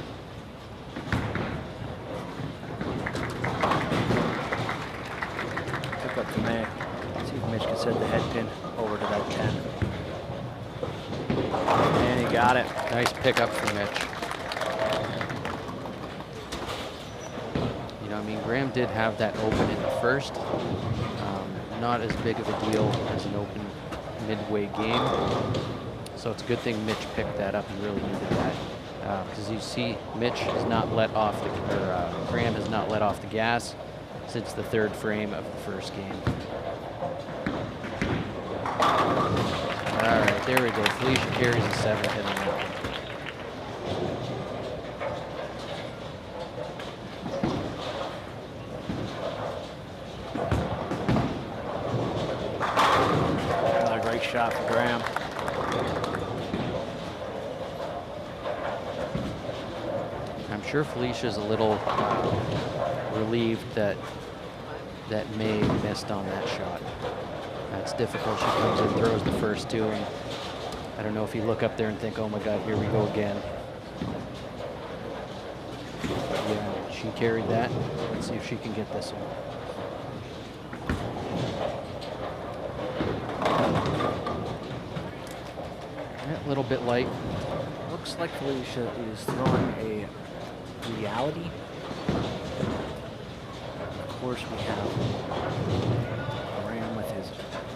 Speaker 5: Pick up to May. See if Mitch can set the head pin over to that 10. And he got it.
Speaker 3: Nice pickup from Mitch. You know, I mean, Graham did have that open in the first. Not as big of a deal as an open midway game. So it's a good thing Mitch picked that up and really needed that. Because you see, Mitch has not let off the, Graham has not let off the gas since the third frame of the first game. All right, there we go. Felicia carries a 7th in the net.
Speaker 5: Another great shot for Graham.
Speaker 3: I'm sure Felicia's a little relieved that May missed on that shot. It's difficult. She comes in, throws the first two, and I don't know if you look up there and think, oh my God, here we go again. But yeah, she carried that. Let's see if she can get this one. Yeah, a little bit light.
Speaker 5: Looks like Felicia is throwing a reality. Of course, we have Graham with his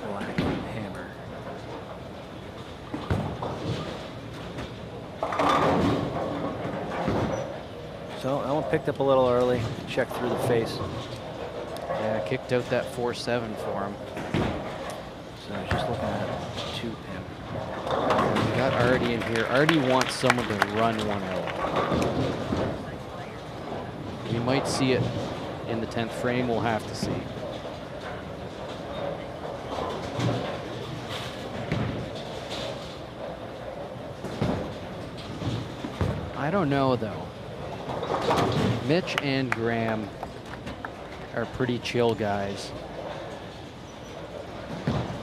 Speaker 5: black hammer. So that one picked up a little early. Checked through the face.
Speaker 3: Yeah, kicked out that 4-7 for him.
Speaker 5: So he's just looking at 2-pin.
Speaker 3: We got Artie in here. Artie wants someone to run one out. We might see it in the 10th frame. We'll have to see. I don't know though. Mitch and Graham are pretty chill guys.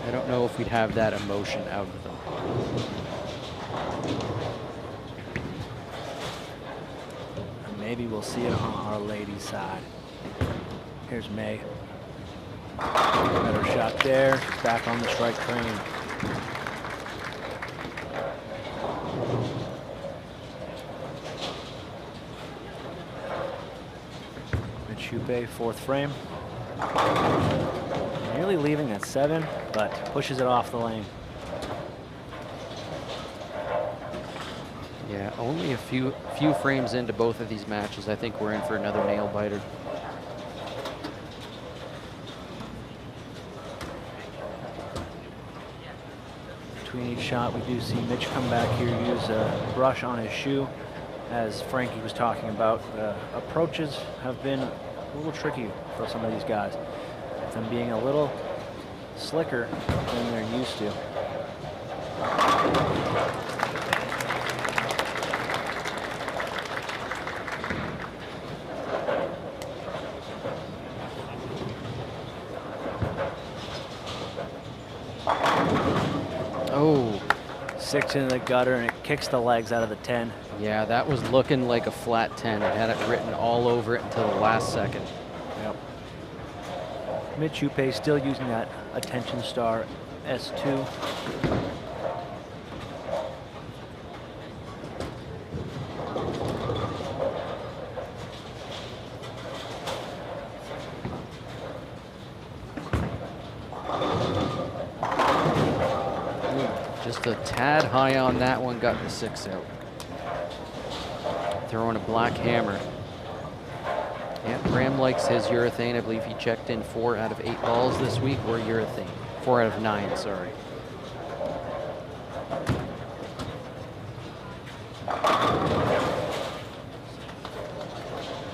Speaker 3: I don't know if we'd have that emotion out of them.
Speaker 5: Maybe we'll see it on our ladies' side. Here's May. Better shot there. She's back on the strike train. Chupe, 4th frame. Nearly leaving at 7, but pushes it off the lane.
Speaker 3: Yeah, only a few frames into both of these matches. I think we're in for another nail biter.
Speaker 5: Between each shot, we do see Mitch come back here, use a brush on his shoe. As Frankie was talking about, approaches have been a little tricky for some of these guys. Them being a little slicker than they're used to.
Speaker 3: Oh.
Speaker 5: 6 into the gutter, and it kicks the legs out of the 10.
Speaker 3: Yeah, that was looking like a flat 10. It had it written all over it until the last second.
Speaker 5: Yep. Mitch Chupe still using that attention star S2.
Speaker 3: just a tad high on that one, got the 6 out. Throwing a black hammer. Yeah, Graham likes his urethane. I believe he checked in 4 out of 8 balls this week, or urethane. 4 out of 9, sorry.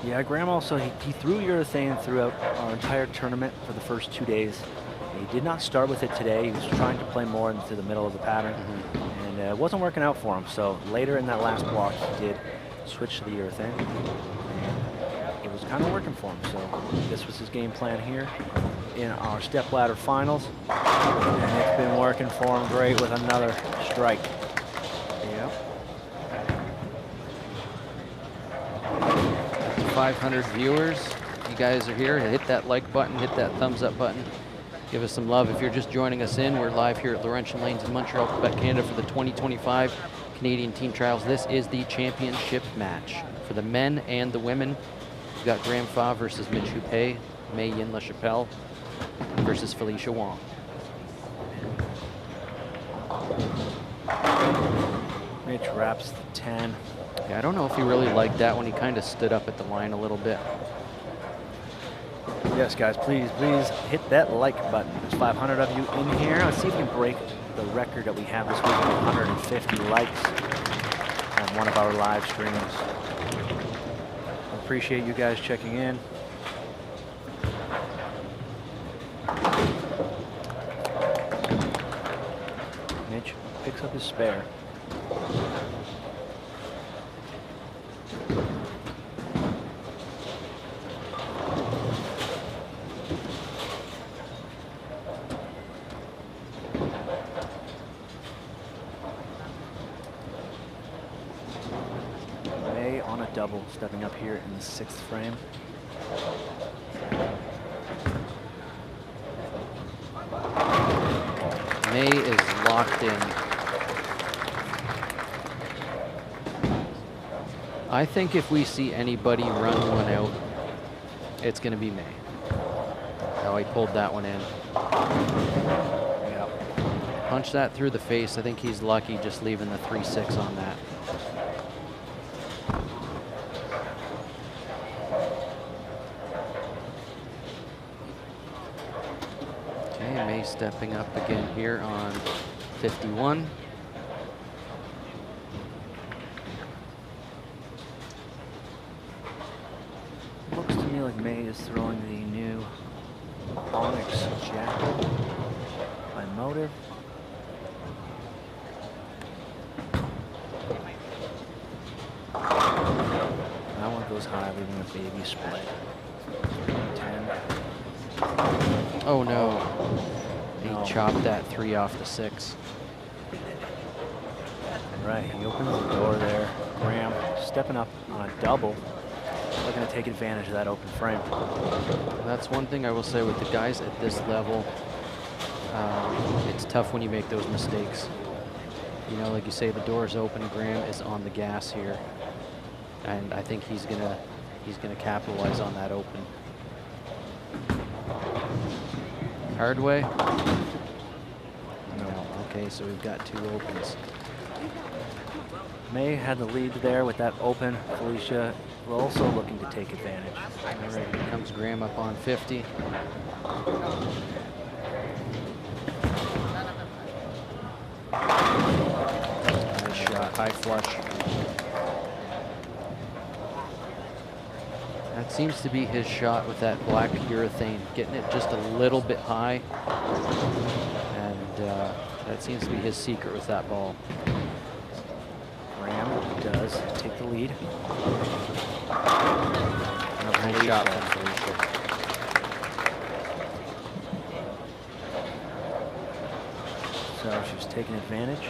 Speaker 5: Yeah, Graham also, he threw urethane throughout our entire tournament for the first 2 days. He did not start with it today. He was trying to play more into the middle of the pattern, and it wasn't working out for him. So later in that last block, he did switch to the urethane, and it was kind of working for him. So this was his game plan here in our stepladder finals, and it's been working for him great with another strike.
Speaker 3: Yep. 500 viewers. You guys are here. Hit that like button, hit that thumbs up button. Give us some love. If you're just joining us in, we're live here at Laurentian Lanes in Montreal, Quebec, Canada for the 2025 Canadian Team Trials. This is the championship match for the men and the women. We've got Graham Fa versus Mitch Hupé, Mei Yin LaChapelle versus Felicia Wong.
Speaker 5: Mitch wraps the 10.
Speaker 3: Yeah, I don't know if he really liked that when he kind of stood up at the line a little bit.
Speaker 5: Yes, guys, please hit that like button. There's 500 of you in here. Let's see if we can break the record that we have this week of 150 likes on one of our live streams. I appreciate you guys checking in. Mitch picks up his spare. Double stepping up here in the 6th frame.
Speaker 3: Mei is locked in. I think if we see anybody run one out, it's going to be Mei. Oh, he pulled that one in.
Speaker 5: Yep.
Speaker 3: Punch that through the face. I think he's lucky just leaving the 3-6 on that. Stepping up again here on 51.
Speaker 5: Looks to me like Mei is throwing the new Onyx Jack by Motive. That one goes high, leaving a baby split. 10.
Speaker 3: Oh no. He chopped that 3 off the 6.
Speaker 5: Right, he opens the door there. Graham stepping up on a double. Looking to take advantage of that open frame.
Speaker 3: That's one thing I will say with the guys at this level. It's tough when you make those mistakes. You know, like you say, the door's open. Graham is on the gas here, and I think he's gonna capitalize on that open. Hard way? No. Okay, so we've got 2 opens.
Speaker 5: Mei had the lead there with that open. Felicia also looking to take advantage.
Speaker 3: All right, here comes Graham up on 50. Nice shot, high flush. That seems to be his shot with that black urethane, getting it just a little bit high. And that seems to be his secret with that ball.
Speaker 5: Graham does take the lead.
Speaker 3: Nice shot from Felicia.
Speaker 5: So she's taking advantage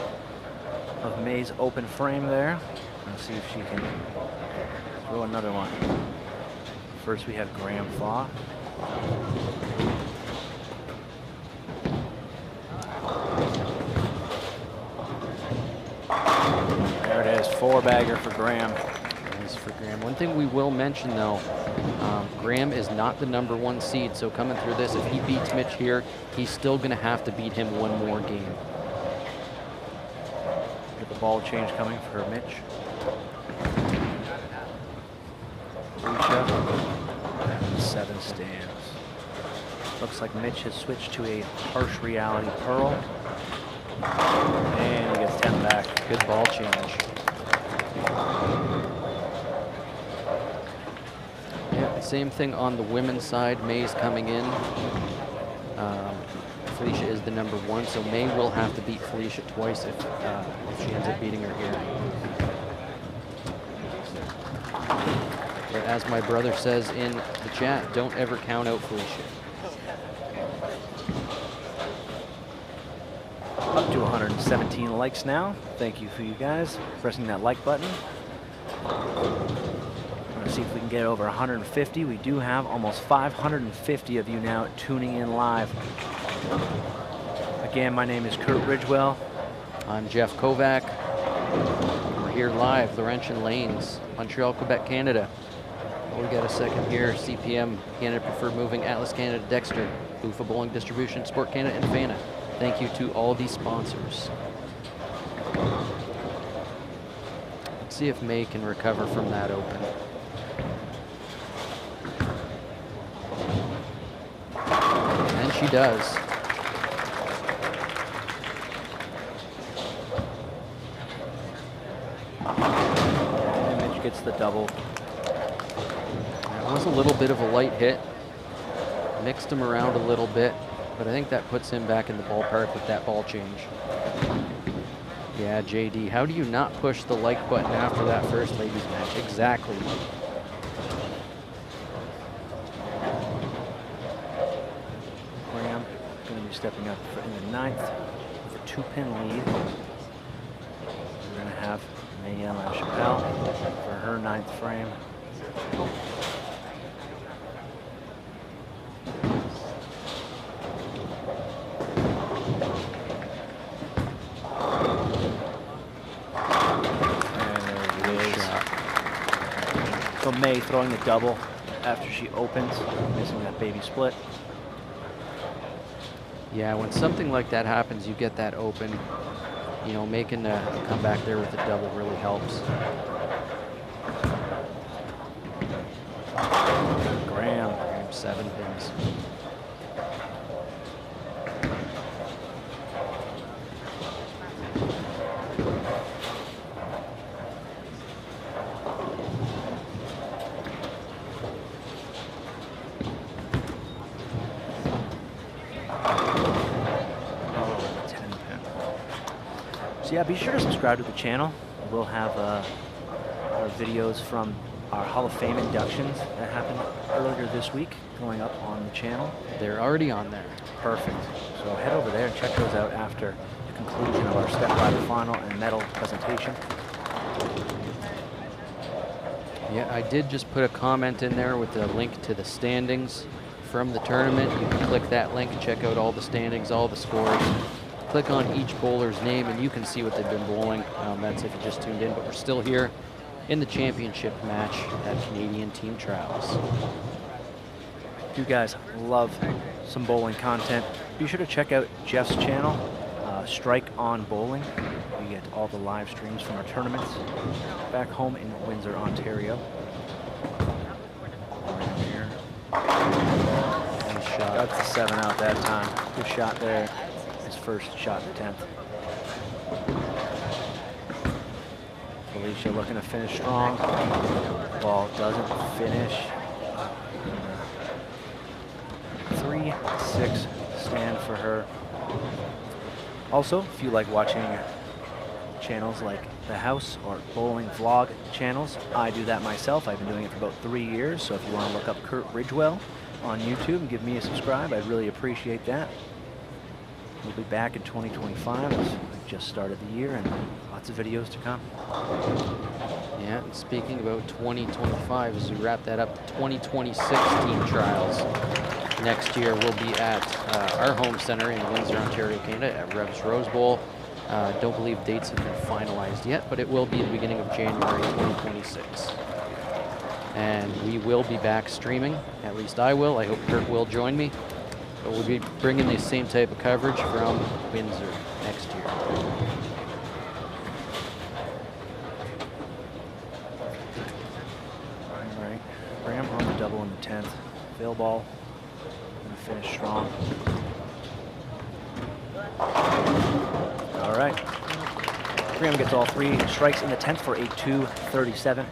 Speaker 5: of Mei's open frame there. Let's see if she can throw another one. First we have Graham Fa. There it is, 4-bagger for Graham.
Speaker 3: Nice for Graham. One thing we will mention though, Graham is not the #1 seed, so coming through this, if he beats Mitch here, he's still gonna have to beat him one more game.
Speaker 5: The ball change coming for Mitch. Felicia, 7 stands. Looks like Mitch has switched to a harsh reality pearl. And he gets 10 back.
Speaker 3: Good ball change. Yeah, same thing on the women's side. May's coming in. Felicia is the number 1, so May will have to beat Felicia twice if she ends up beating her here. But as my brother says in the chat, don't ever count out Felicia.
Speaker 5: Up to 117 likes now. Thank you for you guys pressing that like button. We're gonna see if we can get over 150. We do have almost 550 of you now tuning in live. Again, my name is Kurt Ridgewell.
Speaker 3: I'm Jeff Kovac. We're here live, Laurentian Lanes, Montreal, Quebec, Canada. We got a second here. CPM, Canada Preferred Moving, Atlas Canada, Dexter, Bufa Bowling Distribution, Sport Canada, and Fana. Thank you to all these sponsors. Let's see if May can recover from that open. And she does.
Speaker 5: And Mitch gets the double.
Speaker 3: That was a little bit of a light hit. Mixed him around a little bit, but I think that puts him back in the ballpark with that ball change. Yeah, JD, how do you not push the like button after that first ladies match? Exactly.
Speaker 5: Graham going to be stepping up in the 9th with a 2-pin lead. We're going to have Mayenne LaChapelle for her 9th frame. So May throwing the double after she opens, missing that baby split.
Speaker 3: Yeah, when something like that happens, you get that open. You know, making a comeback there with the double really helps.
Speaker 5: Graham,
Speaker 3: 7 pins.
Speaker 5: So yeah, be sure to subscribe to the channel. We'll have our videos from our Hall of Fame inductions that happened earlier this week going up on the channel.
Speaker 3: They're already on there.
Speaker 5: Perfect. So head over there and check those out after the conclusion of our step ladder final and medal presentation.
Speaker 3: Yeah, I did just put a comment in there with the link to the standings from the tournament. You can click that link and check out all the standings, all the scores. Click on each bowler's name and you can see what they've been bowling. That's if you just tuned in, but we're still here in the championship match at Canadian Team Trials.
Speaker 5: If you guys love some bowling content, be sure to check out Jeff's channel, Strike on Bowling. We get all the live streams from our tournaments back home in Windsor, Ontario. Here.
Speaker 3: Nice shot.
Speaker 5: Got the 7 out that time. Good shot there. His first shot in the 10th. Felicia looking to finish strong. Ball doesn't finish. 3-6 stand for her. Also, if you like watching channels like The House or bowling vlog channels, I do that myself. I've been doing it for about 3 years, so if you want to look up Kurt Ridgewell on YouTube and give me a subscribe, I'd really appreciate that. We'll be back in 2025 as we just started the year and lots of videos to come.
Speaker 3: Yeah, and speaking about 2025, as we wrap that up, the 2026 Team Trials next year will be at our home center in Windsor, Ontario, Canada, at Revs Rose Bowl. Don't believe dates have been finalized yet, but it will be the beginning of January 2026. And we will be back streaming, at least I will. I hope Kurt will join me. But we'll be bringing the same type of coverage from Windsor next year.
Speaker 5: Graham on the double in the 10th. Fail ball. Gonna finish strong. All right. Graham gets all 3 strikes in the 10th for a 237.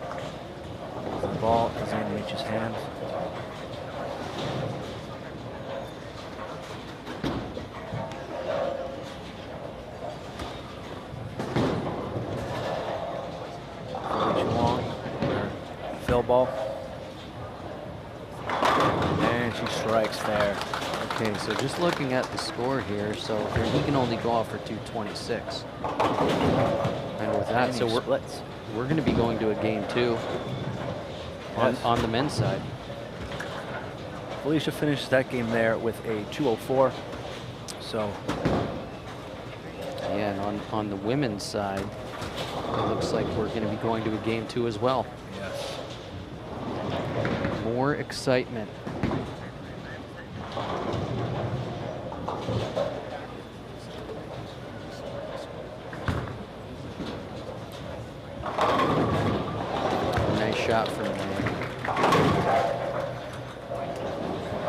Speaker 5: The ball is in Mitch's hands. Fill ball. And she strikes there.
Speaker 3: Okay, so just looking at the score here, so he can only go off for 226. And with that, so we're going to be going to a game 2 on the men's side.
Speaker 5: Felicia finished that game there with a 204. So
Speaker 3: yeah, and on the women's side, it looks like we're going to be going to a game 2 as well.
Speaker 5: yes.
Speaker 3: More excitement. Nice shot from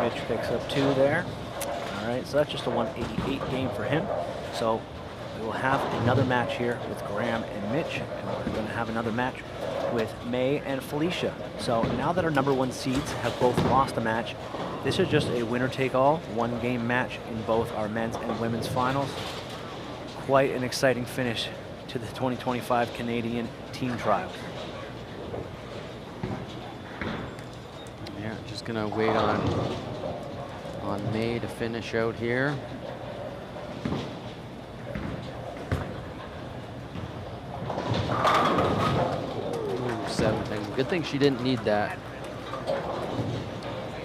Speaker 5: Mitch picks up 2 there. All right, so that's just a 188 game for him. So we will have another match here with Graham and Mitch, and we're going to have another match with May and Felicia. So now that our #1 seeds have both lost a match, this is just a winner-take-all, 1-game match in both our men's and women's finals. Quite an exciting finish to the 2025 Canadian team trials.
Speaker 3: Yeah, just gonna wait on May to finish out here. Ooh, 7-thing. Good thing she didn't need that.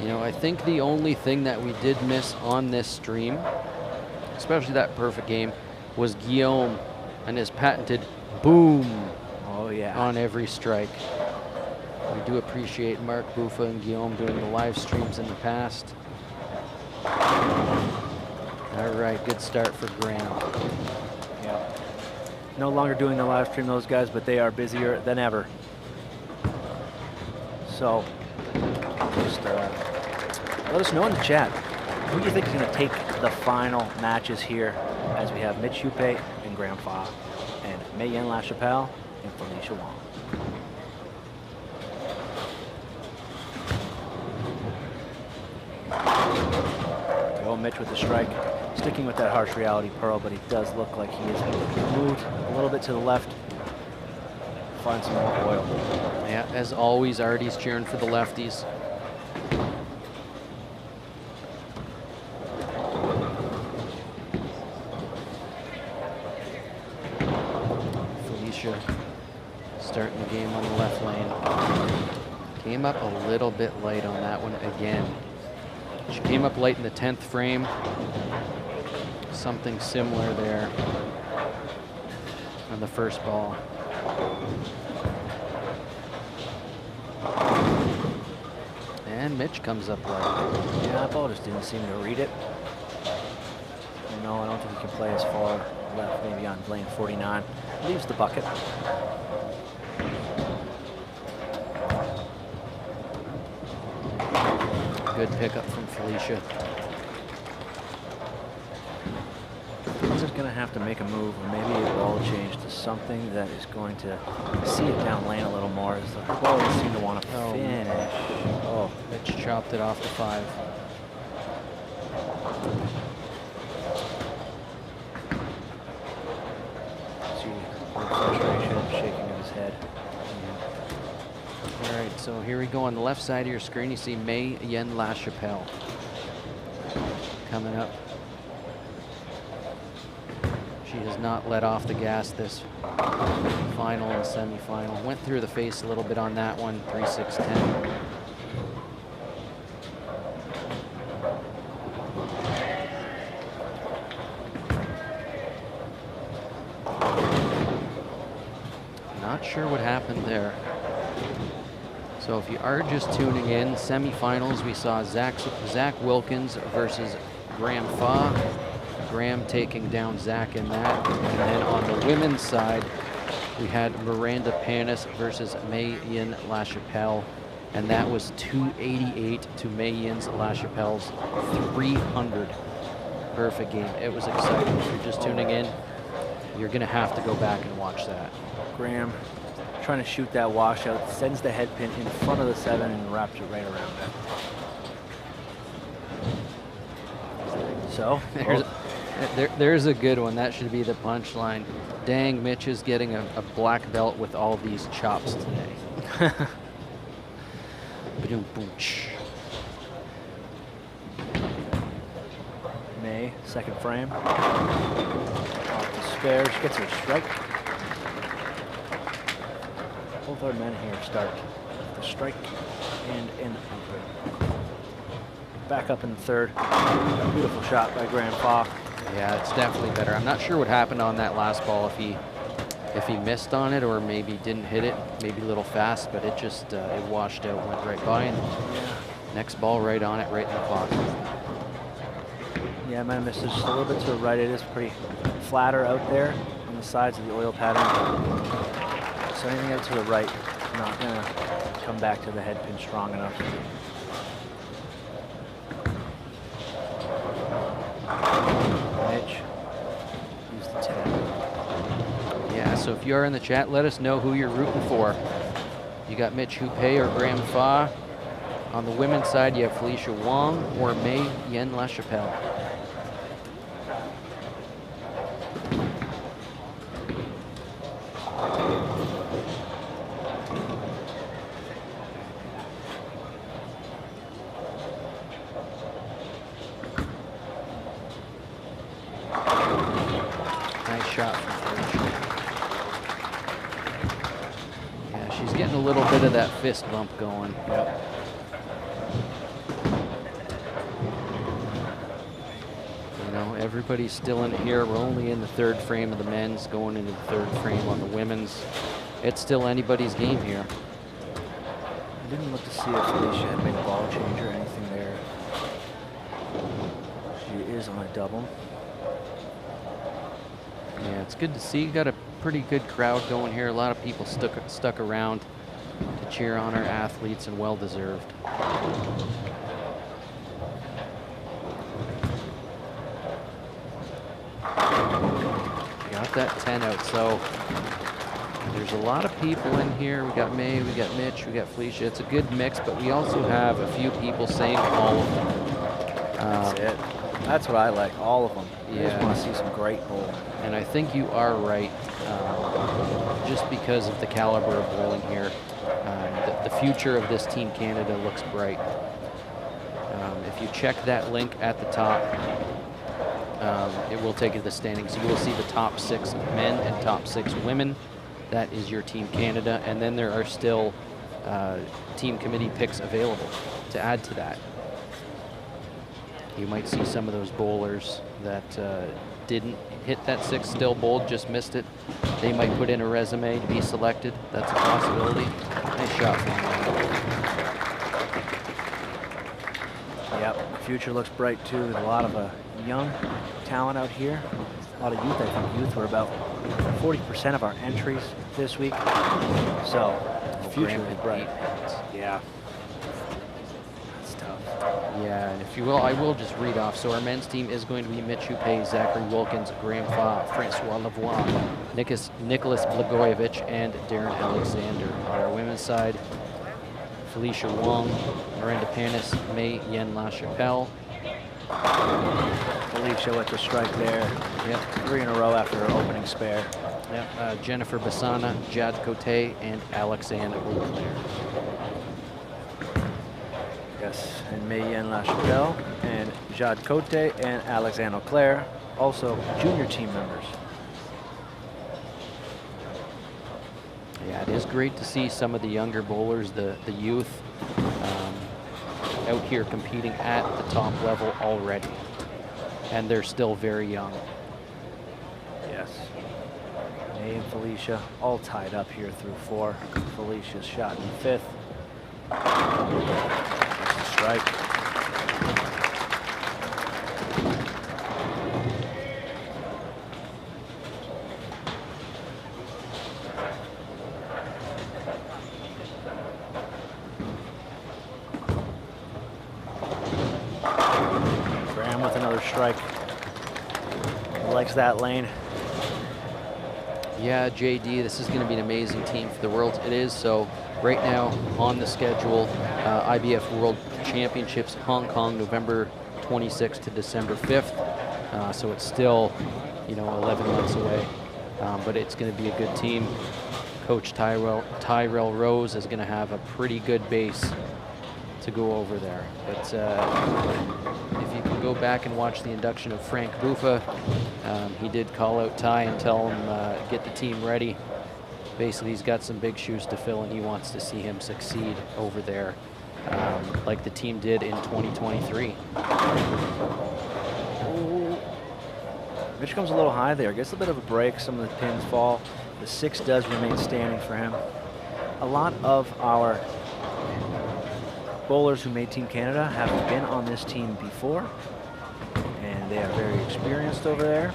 Speaker 3: You know, I think the only thing that we did miss on this stream, especially that perfect game, was Guillaume and his patented boom
Speaker 5: Oh yeah.
Speaker 3: on every strike. We do appreciate Mark Buffa and Guillaume doing the live streams in the past. All right, good start for Graham.
Speaker 5: Yeah. No longer doing the live stream, those guys, but they are busier than ever. So, just let us know in the chat who you think is going to take the final matches here, as we have Mitch Hupé and Graham Fa, and May-Yen LaChapelle and Felicia Wong. Go Mitch with the strike, sticking with that harsh reality pearl, but he does look like he is moved a little bit to the left. Find some more oil.
Speaker 3: Yeah, as always, Artie's cheering for the lefties. Felicia starting the game on the left lane. Came up a little bit light on that one again. She came up late in the 10th frame. Something similar there on the first ball. And Mitch comes up light.
Speaker 5: Yeah, that ball just didn't seem to read it. No, I don't think he can play as far left, maybe on lane 49. Leaves the bucket.
Speaker 3: Good pickup from Felicia.
Speaker 5: He's just going to have to make a move, or maybe a ball change to something that is going to see it down lane a little more, as the ball doesn't seem to want to finish.
Speaker 3: Oh, Mitch chopped it off the 5.
Speaker 5: See frustration, shaking of his head.
Speaker 3: All right, so here we go on the left side of your screen. You see May-Yen LaChapelle coming up. She has not let off the gas this final and semifinal. Went through the face a little bit on that one, 3-6-10. Not sure what happened there. So if you are just tuning in, semifinals, we saw Zach Wilkins versus Graham Fa. Graham taking down Zach in that. And then on the women's side, we had Miranda Panis versus May-Yen LaChapelle. and that was 288 to Mei Yin's La Chapelle's 300. Perfect game. It was exciting. If you're just tuning in, you're going to have to go back and watch that.
Speaker 5: Graham trying to shoot that washout, sends the head pin in front of the 7 and wraps it right around it. So,
Speaker 3: there's a good one. That should be the punchline. Dang, Mitch is getting a black belt with all these chops today.
Speaker 5: May, second frame. Off the spare, she gets her strike. Both our men here start the strike and in the open. Back up in the third. Beautiful shot by Graham Fa.
Speaker 3: Yeah, it's definitely better. I'm not sure what happened on that last ball, if he missed on it or maybe didn't hit it, maybe a little fast, but it just it washed out, went right by, and next ball right on it, right in the pocket.
Speaker 5: Yeah, I might have missed it just a little bit to the right. It is pretty flatter out there on the sides of the oil pattern. So anything out to the right, not gonna come back to the head pin strong enough. Mitch, use the 10.
Speaker 3: Yeah, so if you are in the chat, let us know who you're rooting for. You got Mitch Hupé or Graham Fa. On the women's side, you have Felicia Wong or Mei Yen La Chapelle. Nice shot from Felicia. Yeah, she's getting a little bit of that fist bump going.
Speaker 5: Yep.
Speaker 3: You know, everybody's still in here. We're only in the third frame of the men's, going into the third frame on the women's. It's still anybody's game here.
Speaker 5: I didn't look to see if Felicia had made a ball change or anything there. She is on a double.
Speaker 3: Yeah, it's good to see. Got a pretty good crowd going here. A lot of people stuck around to cheer on our athletes, and well deserved. Got that 10 out. So there's a lot of people in here. We got May, we got Mitch, we got Felicia. It's a good mix, but we also have a few people saying all of them.
Speaker 5: That's it. That's what I like, all of them. I just want to see some great bowling.
Speaker 3: And I think you are right, just because of the caliber of bowling here. The future of this Team Canada looks bright. If you check that link at the top, it will take you to the standings. You will see the top 6 men and top 6 women. That is your Team Canada. And then there are still team committee picks available to add to that. You might see some of those bowlers that didn't hit that 6 still bowled, just missed it. They might put in a resume to be selected. That's a possibility. Nice shot from him.
Speaker 5: Yep, the future looks bright too. There's a lot of young talent out here. A lot of youth. I think youth were about 40% of our entries this week. So the future is bright. Yeah. That's tough.
Speaker 3: Yeah, and if you will, I will just read off. So our men's team is going to be Mitch Hupé, Zachary Wilkins, Graham Fa, Francois Lavoie, Nicholas Blagojevich, and Darren Alexander. On our women's side, Felicia Wong, Miranda Panis, Mei Yen La Chapelle.
Speaker 5: Felicia with the strike there.
Speaker 3: Yep.
Speaker 5: 3 in a row after her opening spare.
Speaker 3: Yep. Jennifer Bassana, Jade Cote, and Alexandre Auclair.
Speaker 5: Yes, and Mei Yen La Chapelle and Jade Cote and Alexandre Auclair, also junior team members.
Speaker 3: Yeah, it is great to see some of the younger bowlers, the youth, out here competing at the top level already. And they're still very young.
Speaker 5: Yes. May and Felicia all tied up here through 4. Felicia's shot in 5th. That's a strike. Graham with another strike. He likes that lane.
Speaker 3: Yeah, JD, this is going to be an amazing team for the Worlds. It is. So right now on the schedule, IBF World Championships, Hong Kong, November 26th to December 5th. So it's still, 11 months away. But it's going to be a good team. Coach Tyrell Rose is going to have a pretty good base to go over there. But if you can go back and watch the induction of Frank Buffa, he did call out Ty and tell him get the team ready. Basically, he's got some big shoes to fill, and he wants to see him succeed over there like the team did in 2023.
Speaker 5: Mitch comes a little high there, gets a bit of a break, some of the pins fall. The 6 does remain standing for him. A lot of our bowlers who made Team Canada have been on this team before, and they are very experienced over there.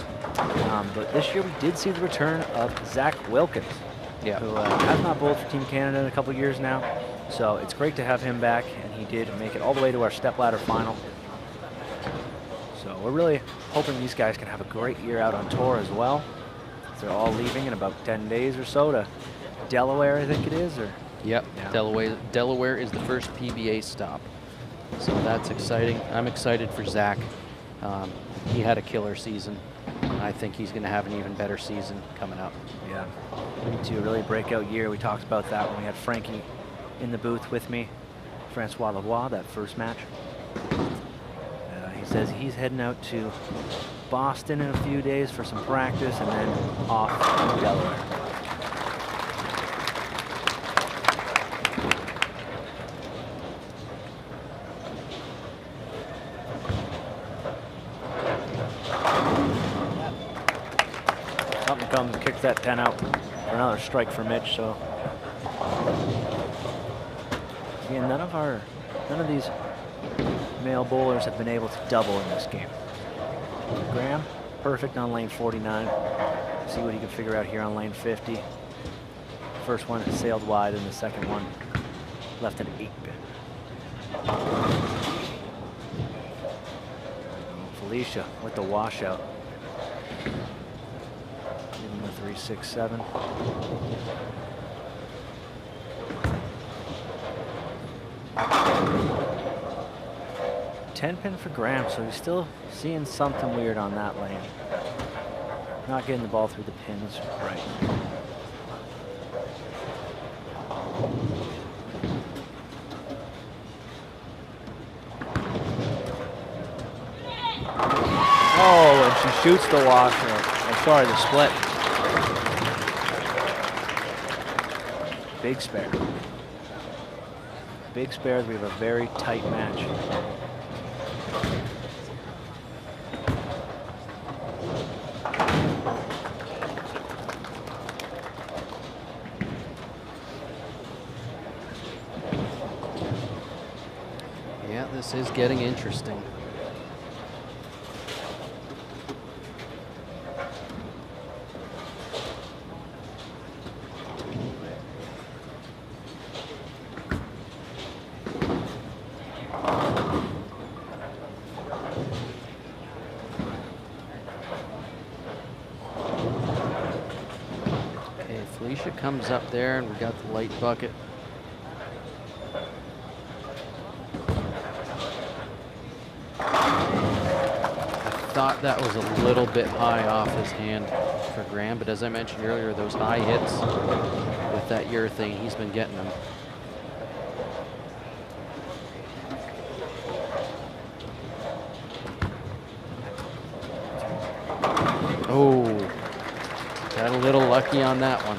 Speaker 5: But this year we did see the return of Zach Wilkins, who has not bowled for Team Canada in a couple years now. So it's great to have him back, and he did make it all the way to our stepladder final. So we're really hoping these guys can have a great year out on tour as well. They're all leaving in about 10 days or so to Delaware, I think it is.
Speaker 3: Yep, yeah. Delaware is the first PBA stop. So that's exciting. I'm excited for Zach. He had a killer season. I think he's going to have an even better season coming up.
Speaker 5: Yeah, me too. Really breakout year. We talked about that when we had Frankie in the booth with me. Francois Lavoie, that first match. He says he's heading out to Boston in a few days for some practice and then off to Delaware. Something comes and kicks that 10 out for another strike for Mitch. So again, none of these male bowlers have been able to double in this game. Graham, perfect on lane 49. See what he can figure out here on lane 50. First one sailed wide, and the second one left an 8-pin. Felicia with the washout. Give him the 3-6-7. Tenpin for Graham, so he's still seeing something weird on that lane. Not getting the ball through the pins right. Oh, and she shoots the washer. Oh, sorry, the split. Big spare. Big spares. We have a very tight match.
Speaker 3: Yeah, this is getting interesting. Felicia comes up there, and we got the light bucket. I thought that was a little bit high off his hand for Graham, but as I mentioned earlier, those high hits with that urethane, he's been getting them. Oh, got a little lucky on that one.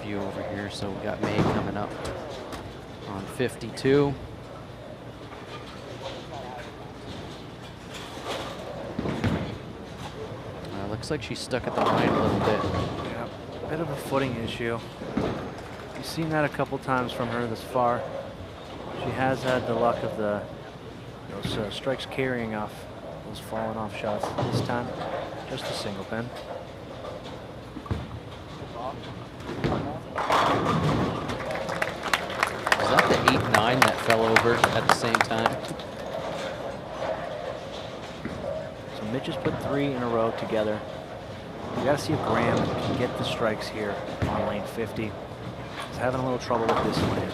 Speaker 3: Over here, so we got May coming up on 52. looks like she's stuck at the line a little bit.
Speaker 5: Yeah, a bit of a footing issue. You've seen that a couple times from her this far. She has had the luck of those strikes carrying off those falling off shots. This time, just a single pin.
Speaker 3: Is that the 8-9 that fell over at the same time?
Speaker 5: So Mitch has put 3 in a row together. We got to see if Graham can get the strikes here on lane 50. He's having a little trouble with this lane.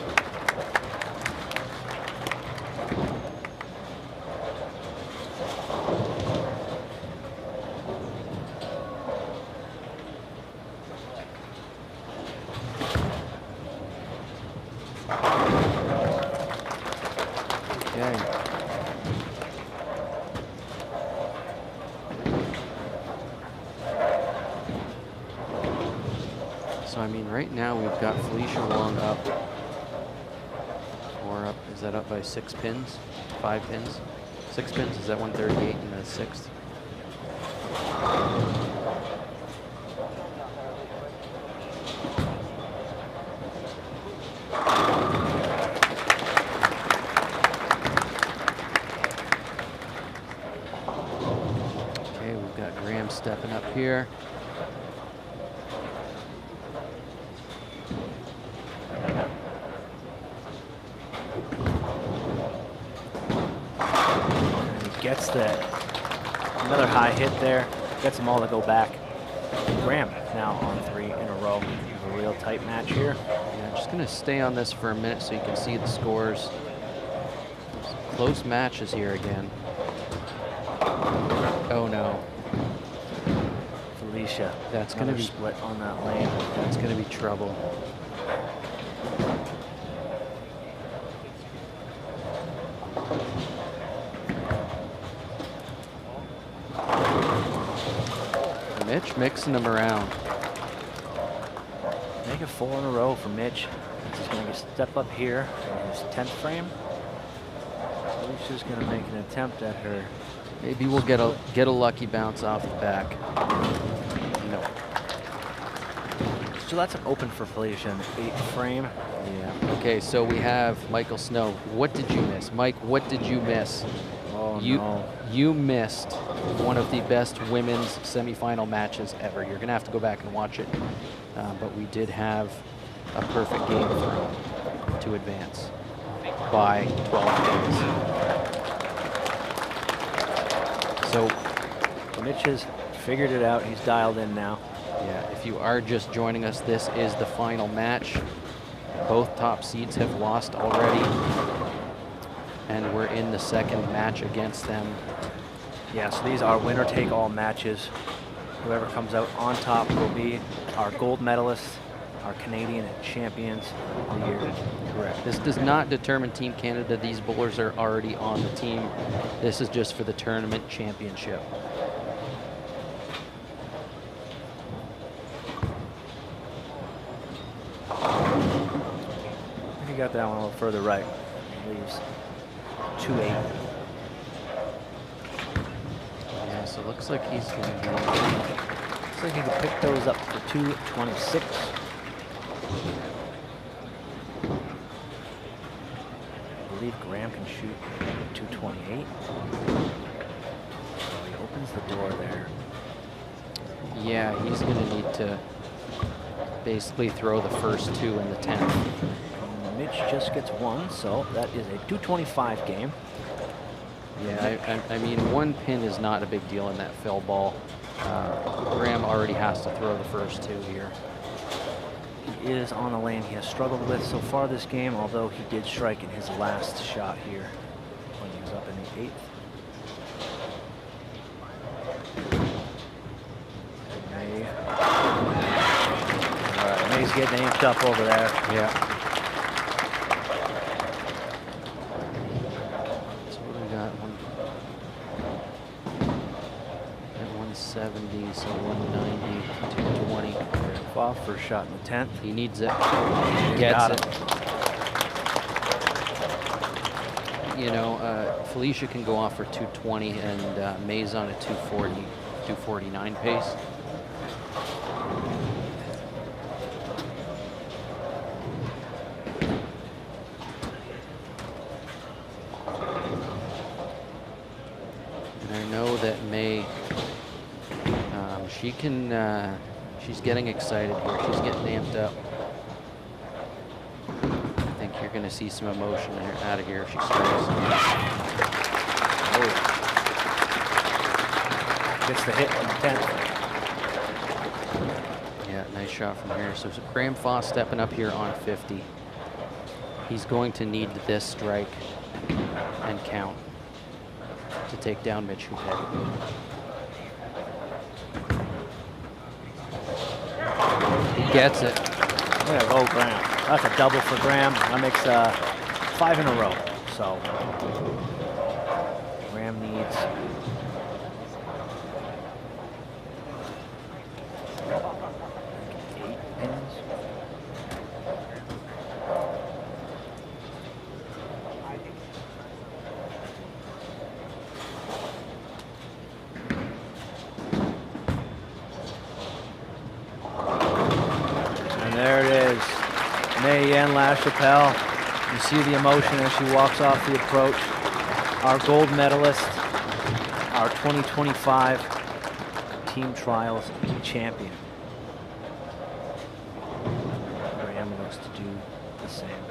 Speaker 3: So I mean, right now we've got Felicia Wong up, or up. Is that up by 6 pins, 5 pins, 6 pins? Is that 138 in the 6th? Okay, we've got Graham stepping up here.
Speaker 5: Gets that. Another high hit there. Gets them all to go back. Graham now on 3 in a row. A real tight match here.
Speaker 3: Yeah, I'm just going to stay on this for a minute so you can see the scores. Close matches here again. Oh no.
Speaker 5: Felicia.
Speaker 3: That's going to be
Speaker 5: split on that lane.
Speaker 3: That's going to be trouble. Mitch mixing them around.
Speaker 5: Make it 4 in a row for Mitch. He's going to step up here in his 10th frame. Felicia's going to make an attempt at her.
Speaker 3: Maybe we'll get a lucky bounce off the back. No.
Speaker 5: So that's an open for Felicia in the 8th frame.
Speaker 3: Yeah. Okay, so we have Michael Snow. What did you miss? Mike, what did you miss?
Speaker 5: Oh, no.
Speaker 3: You missed one of the best women's semifinal matches ever. You're going to have to go back and watch it. But we did have a perfect game through to advance by 12 points. So
Speaker 5: Mitch has figured it out. He's dialed in now.
Speaker 3: yeah, if you are just joining us, this is the final match. Both top seeds have lost already, and we're in the second match against them.
Speaker 5: Yeah, so these are winner-take-all matches. Whoever comes out on top will be our gold medalists, our Canadian champions of the year.
Speaker 3: Correct. This does not determine Team Canada. These bowlers are already on the team. This is just for the tournament championship.
Speaker 5: He got that one a little further right. Leaves 2-8.
Speaker 3: Yeah, so it looks like he's going to
Speaker 5: Looks like he can pick those up for 226. I believe Graham can shoot 228. So he opens the door there.
Speaker 3: be, yeah, he's going to need to basically throw the first 2 in the 10th.
Speaker 5: Mitch just gets 1, so that is a 225 game.
Speaker 3: Yeah, I mean, 1 pin is not a big deal in that fill ball. Graham already has to throw the first 2 here.
Speaker 5: He is on a lane he has struggled with so far this game, although he did strike in his last shot here when he was up in the 8th. May. All right, May's getting amped up over there.
Speaker 3: Yeah. So what do we got? 170, so 190, 220.
Speaker 5: Off first shot in the 10th.
Speaker 3: He needs it.
Speaker 5: Gets
Speaker 3: Gets
Speaker 5: it.
Speaker 3: You know, Felicia can go off for 220 and May's on a 240. 2:49 pace. And I know that May, she's getting excited here. She's getting amped up. I think you're going to see some emotion out of here if she starts.
Speaker 5: Oh. Gets the hit on the 10th.
Speaker 3: Yeah, nice shot from here. So Graham Foss stepping up here on 50. He's going to need this strike and count to take down Mitch Hupé. He gets it.
Speaker 5: Way to go, Graham. That's a double for Graham. That makes 5 in a row. So Graham needs 8 pins. And there it is. May-Yen LaChapelle. You see the emotion as she walks off the approach. Our gold medalist, our 2025 team trials champion. Graham looks to do the same.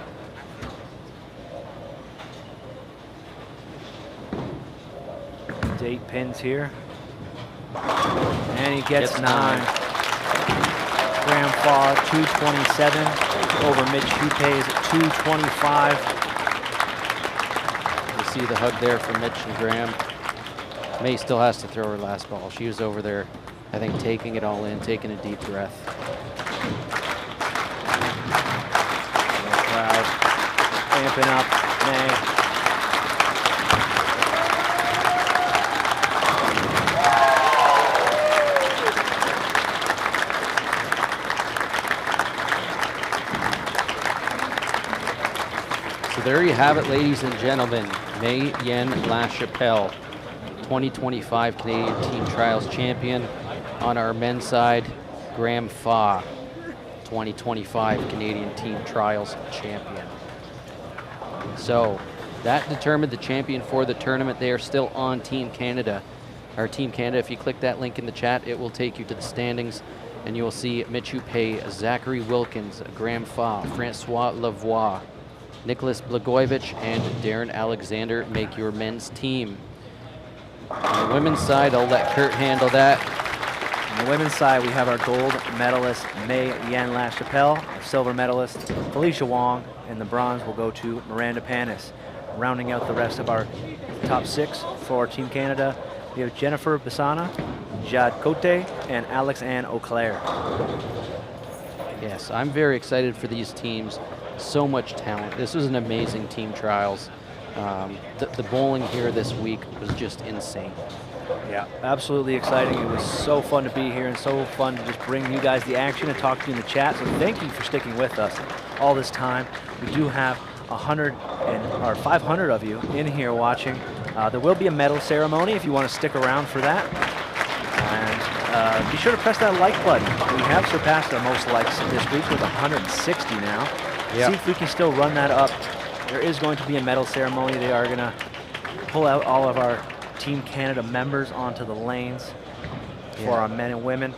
Speaker 5: It's 8 pins here. And he gets 9. Graham Faw 227 over Mitch Hupé's 225.
Speaker 3: You see the hug there from Mitch and Graham. May still has to throw her last ball. She was over there, I think, taking it all in, taking a deep breath.
Speaker 5: The crowd amping up May.
Speaker 3: So there you have it, ladies and gentlemen. May-Yen LaChapelle, 2025 Canadian Team Trials champion. On our men's side, Graham Faw, 2025 Canadian Team Trials champion. So that determined the champion for the tournament. They are still on Team Canada. Our Team Canada, if you click that link in the chat, it will take you to the standings, and you will see Mitch Hupé, Zachary Wilkins, Graham Faw, Francois Lavoie, Nicholas Blagojevich, and Darren Alexander make your men's team. On the women's side, I'll let Kurt handle that.
Speaker 5: On the women's side, we have our gold medalist, May-Yen LaChapelle, our silver medalist, Felicia Wong, and the bronze will go to Miranda Panis. Rounding out the rest of our top 6 for Team Canada, we have Jennifer Bissana, Jade Cote, and Alex Ann Auclair.
Speaker 3: Yes, I'm very excited for these teams. So much talent. This was an amazing team trials. The bowling here this week was just insane.
Speaker 5: Yeah, absolutely exciting. It was so fun to be here and so fun to just bring you guys the action and talk to you in the chat. So thank you for sticking with us all this time. We do have 500 of you in here watching. There will be a medal ceremony if you want to stick around for that. And be sure to press that like button. We have surpassed our most likes this week with 160 now.
Speaker 3: Yep.
Speaker 5: See if we can still run that up. There is going to be a medal ceremony. They are going to pull out all of our Team Canada members onto the lanes for our men and women.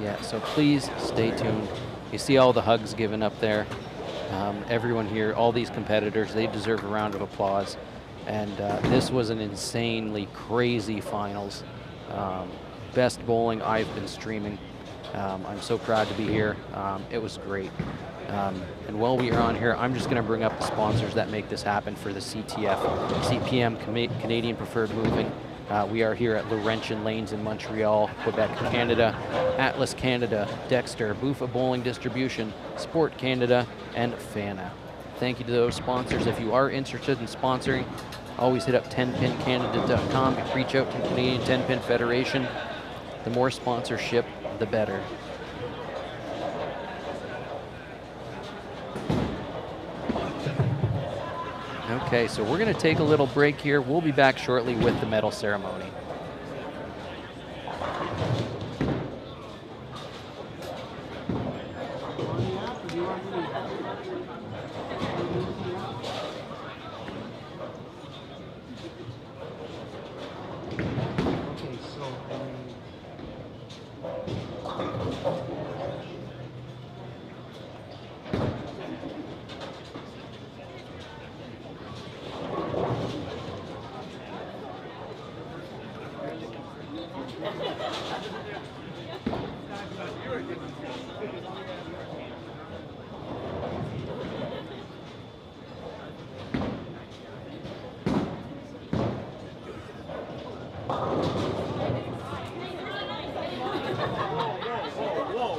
Speaker 3: Yeah, so please stay tuned. You see all the hugs given up there. Everyone here, all these competitors, they deserve a round of applause. And this was an insanely crazy finals. Best bowling I've been streaming. I'm so proud to be here. It was great. And while we are on here, I'm just going to bring up the sponsors that make this happen for the CTF, CPM, Canadian Preferred Moving. We are here at Laurentian Lanes in Montreal, Quebec, Canada, Atlas Canada, Dexter, Bufa Bowling Distribution, Sport Canada, and FANA. Thank you to those sponsors. If you are interested in sponsoring, always hit up tenpincanada.com. Reach out to the Canadian Tenpin Federation. The more sponsorship, the better. Okay, so we're going to take a little break here. We'll be back shortly with the medal ceremony.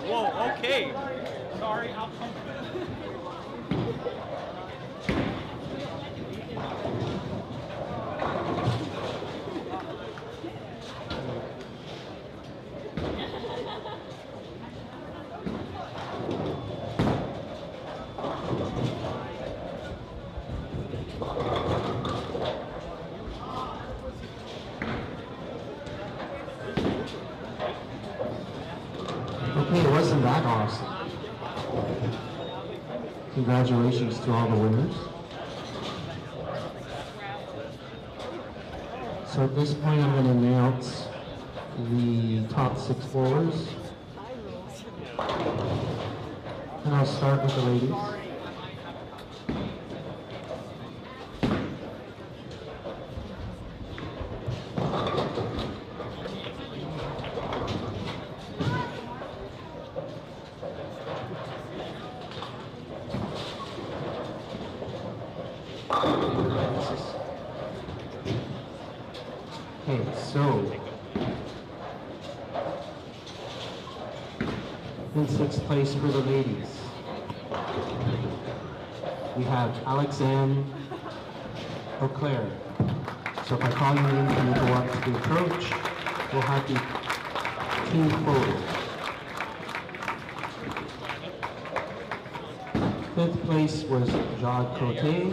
Speaker 1: Whoa, okay. Sorry, I'll come.
Speaker 2: Okay, wasn't that awesome? Congratulations to all the winners. So at this point, I'm going to announce the top 6 bowlers. And I'll start with the ladies. Okay, so in 6th place for the ladies, we have Alexandre Auclair. So if I call your name, can you go up to the approach? We'll have the team photo. 5th place was Jacques Cote.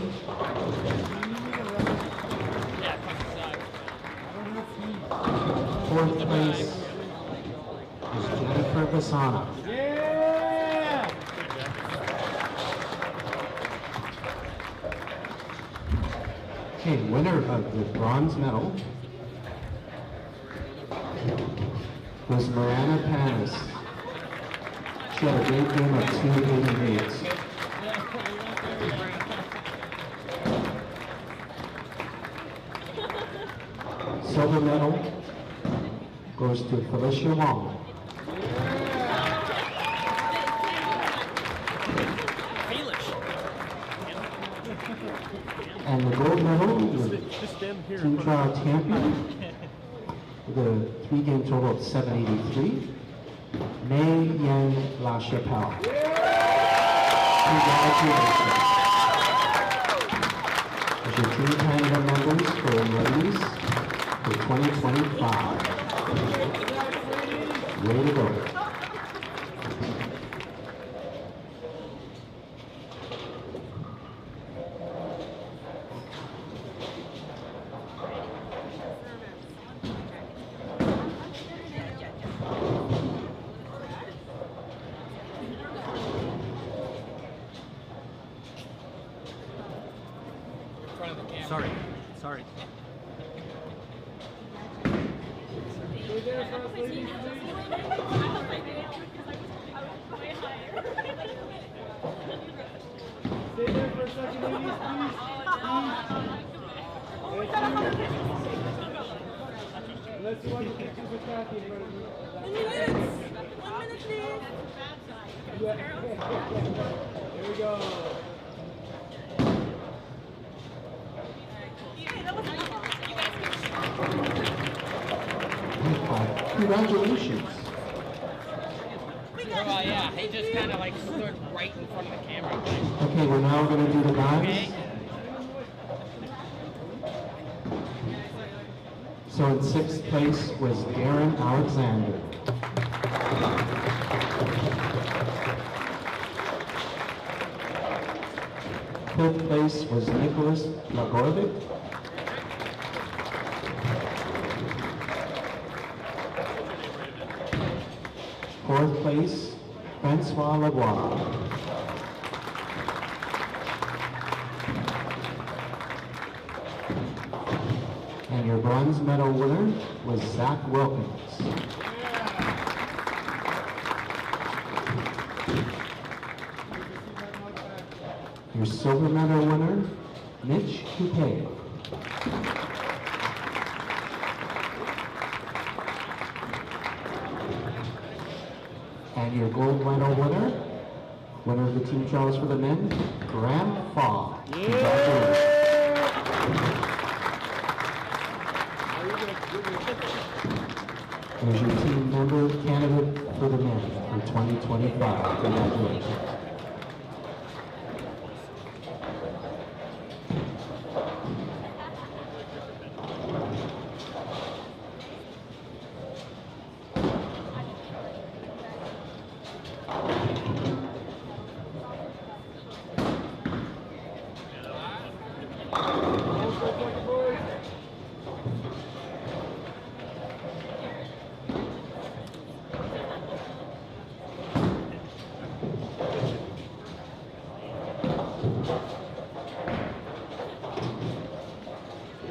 Speaker 2: 4th place is Jennifer Basana.
Speaker 1: Yeah!
Speaker 2: Okay, winner of the bronze medal was Miranda Panis. She had a great game of 288. Silver medal goes to Felicia Wong. And the gold medal was Montreal Tenpin with a 3-game total of 783. May Yen La Chapelle. Congratulations. As your Team Canada members for ladies for 2025. Way to go.
Speaker 1: Sorry.
Speaker 7: Stay there for a second, ladies, please. Let's see what the pictures are tracking. 1 minute, please. Here we go.
Speaker 2: Congratulations.
Speaker 1: Well, yeah, he just kind of like stood right in front of the camera.
Speaker 2: Okay, we're now going to do the guys.
Speaker 1: Okay.
Speaker 2: So in 6th place was Darren Alexander. 5th place was Nicholas Lagorvic. 4th place, Francois Lavoie. And your bronze medal winner was Zach Wilkins. Your silver medal winner, Mitch Coupe. And your gold medal winner of the team trials for the men, Graham Faw. Congratulations. There's your team member candidate for the men for 2025. Congratulations.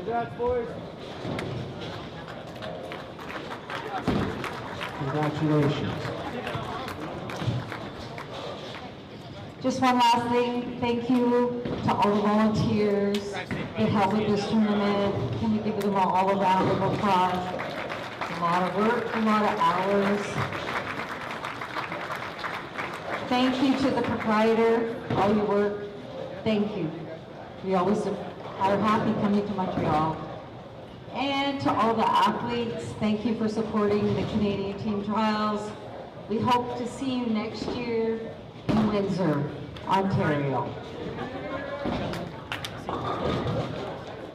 Speaker 7: Congrats, boys.
Speaker 2: Congratulations.
Speaker 8: Just one last thing, thank you to all the volunteers that helped with this tournament. Can we give them all a round of applause? It's a lot of work, a lot of hours. Thank you to the proprietor, all your work, thank you. We always are happy coming to Montreal. And to all the athletes, thank you for supporting the Canadian team trials. We hope to see you next year in Windsor, Ontario.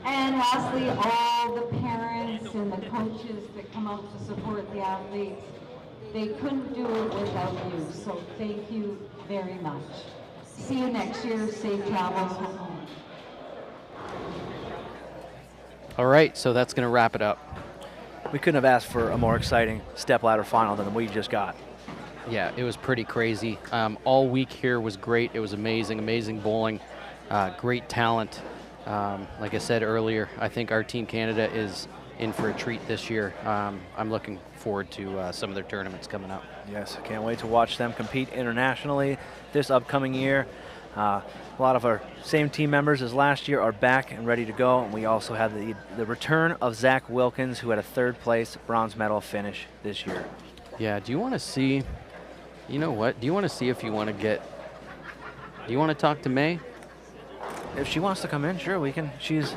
Speaker 8: And lastly, all the parents and the coaches that come out to support the athletes, they couldn't do it without you, so thank you very much. See you next year, safe travels home.
Speaker 3: All right, so that's going to wrap it up.
Speaker 5: We couldn't have asked for a more exciting stepladder final than we just got.
Speaker 3: Yeah, it was pretty crazy. All week here was great. It was amazing, amazing bowling, great talent. Like I said earlier, I think our Team Canada is in for a treat this year. I'm looking forward to some of their tournaments coming up.
Speaker 5: Yes, I can't wait to watch them compete internationally this upcoming year. A lot of our same team members as last year are back and ready to go. And we also have the return of Zach Wilkins, who had a third place bronze medal finish this year.
Speaker 3: Yeah, do you want to see, you know what, do you want to see if you want to get, do you want to talk to May?
Speaker 5: If she wants to come in, sure, we can. She's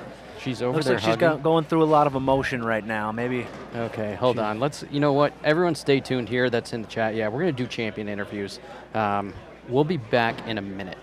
Speaker 3: over
Speaker 5: looks
Speaker 3: there
Speaker 5: like she's going through a lot of emotion right now. Maybe.
Speaker 3: Okay, hold on. Let's, you know what, everyone stay tuned here that's in the chat. Yeah, we're going to do champion interviews. We'll be back in a minute.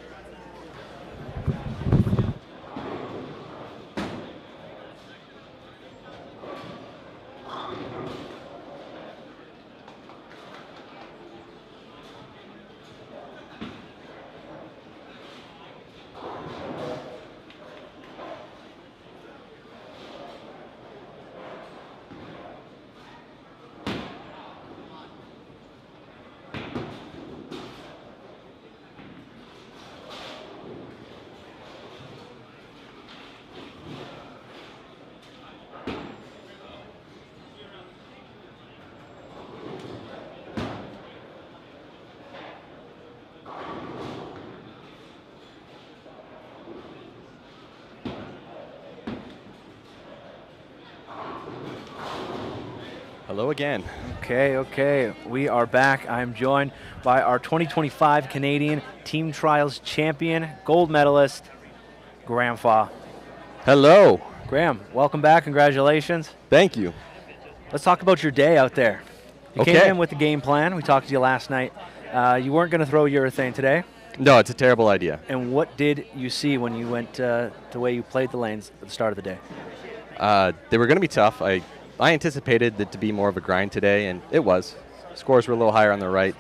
Speaker 9: Hello again.
Speaker 5: Okay, we are back. I'm joined by our 2025 Canadian Team Trials champion, gold medalist, Graham Faw.
Speaker 9: Hello.
Speaker 5: Graham, welcome back. Congratulations.
Speaker 9: Thank you.
Speaker 5: Let's talk about your day out there. You
Speaker 9: Okay.
Speaker 5: came in with the game plan. We talked to you last night. You weren't going to throw urethane today.
Speaker 9: No, it's a terrible idea.
Speaker 5: And what did you see when you went the way you played the lanes at the start of the day?
Speaker 9: They were going to be tough. I anticipated it to be more of a grind today, and it was. Scores were a little higher on the right,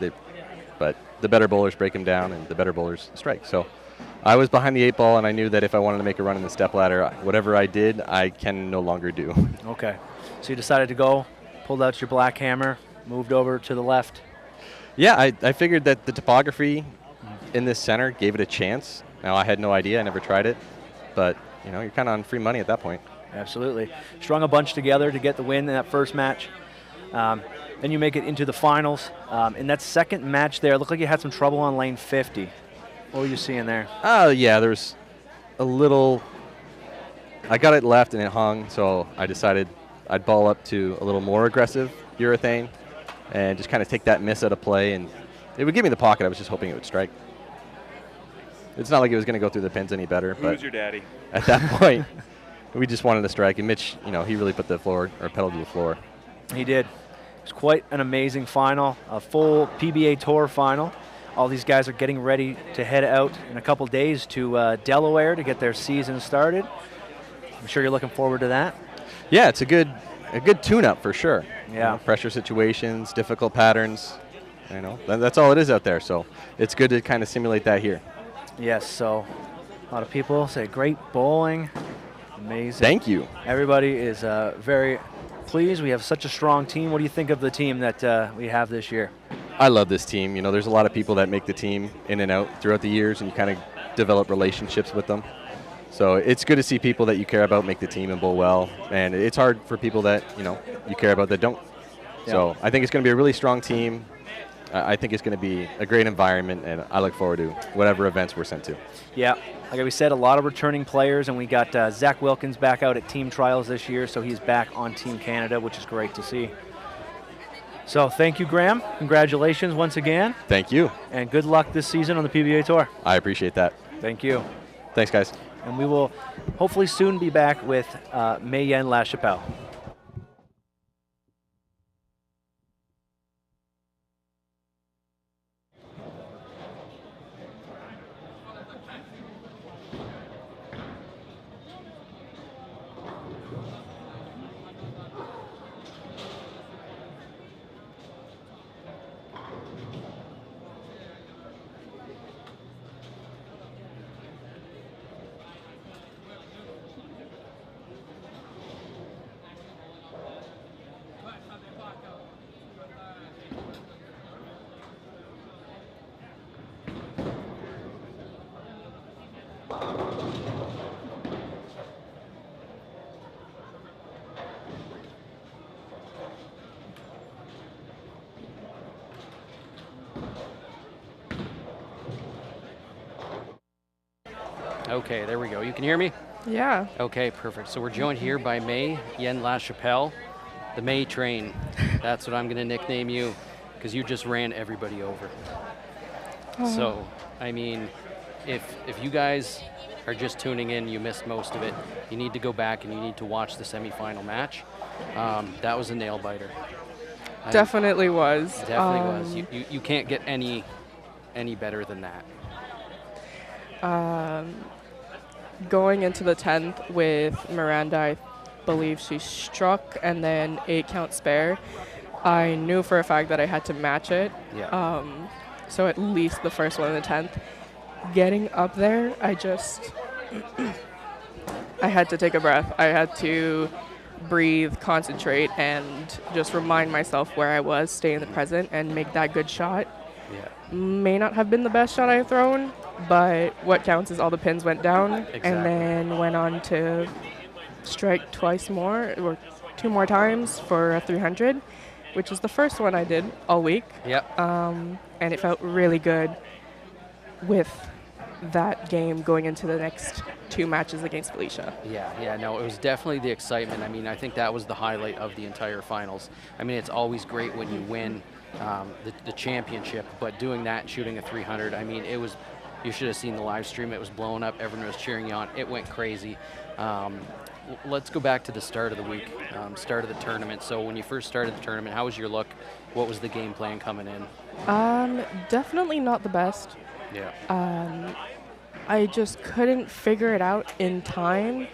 Speaker 9: but the better bowlers break them down, and the better bowlers strike. So I was behind the 8-ball, and I knew that if I wanted to make a run in the stepladder, whatever I did, I can no longer do.
Speaker 5: Okay. So you decided to go, pulled out your black hammer, moved over to the left.
Speaker 9: Yeah, I figured that the topography in this center gave it a chance. Now, I had no idea. I never tried it. But, you know, you're kind of on free money at that point.
Speaker 5: Absolutely. Strung a bunch together to get the win in that first match. Then you make it into the finals. In that second match there, it looked like you had some trouble on lane 50. What were you seeing there?
Speaker 9: Yeah, there's a little. I got it left and it hung, so I decided I'd ball up to a little more aggressive urethane and just kind of take that miss out of play and it would give me the pocket. I was just hoping it would strike. It's not like it was going to go through the pins any better.
Speaker 10: Who's your daddy?
Speaker 9: At that point, we just wanted to strike. And Mitch, he really put the floor or pedal to the floor.
Speaker 5: He did. It was quite an amazing final, a full PBA Tour final. All these guys are getting ready to head out in a couple days to Delaware to get their season started. I'm sure you're looking forward to that.
Speaker 9: Yeah, it's a good tune-up for sure.
Speaker 5: Yeah.
Speaker 9: Pressure situations, difficult patterns. That's all it is out there. So it's good to kind of simulate that here.
Speaker 5: Yes, so a lot of people say great bowling, amazing.
Speaker 9: Thank you.
Speaker 5: Everybody is very pleased. We have such a strong team. What do you think of the team that we have this year?
Speaker 9: I love this team. There's a lot of people that make the team in and out throughout the years, and you kind of develop relationships with them. So it's good to see people that you care about make the team and bowl well, and it's hard for people that you care about that don't. Yeah. So I think it's going to be a really strong team. I think it's going to be a great environment, and I look forward to whatever events we're sent to.
Speaker 5: Yeah, like we said, a lot of returning players, and we got Zach Wilkins back out at team trials this year, so he's back on Team Canada, which is great to see. So thank you, Graham. Congratulations once again.
Speaker 9: Thank you.
Speaker 5: And good luck this season on the PBA Tour.
Speaker 9: I appreciate that.
Speaker 5: Thank you.
Speaker 9: Thanks, guys.
Speaker 5: And we will hopefully soon be back with Mayen LaChapelle.
Speaker 3: Okay, there we go. You can hear me?
Speaker 11: Yeah.
Speaker 3: Okay, perfect. So we're joined here by Mayen LaChapelle, the May Train. That's what I'm going to nickname you, because you just ran everybody over. So, I mean, if you guys are just tuning in, you missed most of it, you need to go back and you need to watch the semifinal match. That was a nail biter.
Speaker 11: Definitely was.
Speaker 3: Definitely was. You can't get any better than that.
Speaker 11: Going into the 10th with Miranda, I believe she struck and then 8 count spare. I knew for a fact that I had to match it.
Speaker 3: Yeah.
Speaker 11: So at least the first one in the 10th. Getting up there, I had to take a breath. I had to breathe, concentrate, and just remind myself where I was, stay in the present, and make that good shot.
Speaker 3: Yeah.
Speaker 11: May not have been the best shot I've thrown, but what counts is all the pins went down.
Speaker 3: Exactly.
Speaker 11: And then went on to strike twice more, or 2 more times for a 300, which is the first one I did all week.
Speaker 3: Yep.
Speaker 11: And it felt really good with that game going into the next 2 matches against Felicia.
Speaker 3: Yeah, no, it was definitely the excitement. I mean, I think that was the highlight of the entire finals. I mean, it's always great when you win the championship, but doing that and shooting a 300, I mean, you should have seen the live stream. It was blowing up. Everyone was cheering you on. It went crazy. Let's go back to the start of the week, start of the tournament. So when you first started the tournament, how was your look? What was the game plan coming in?
Speaker 11: Definitely not the best.
Speaker 3: Yeah.
Speaker 11: I just couldn't figure it out in time.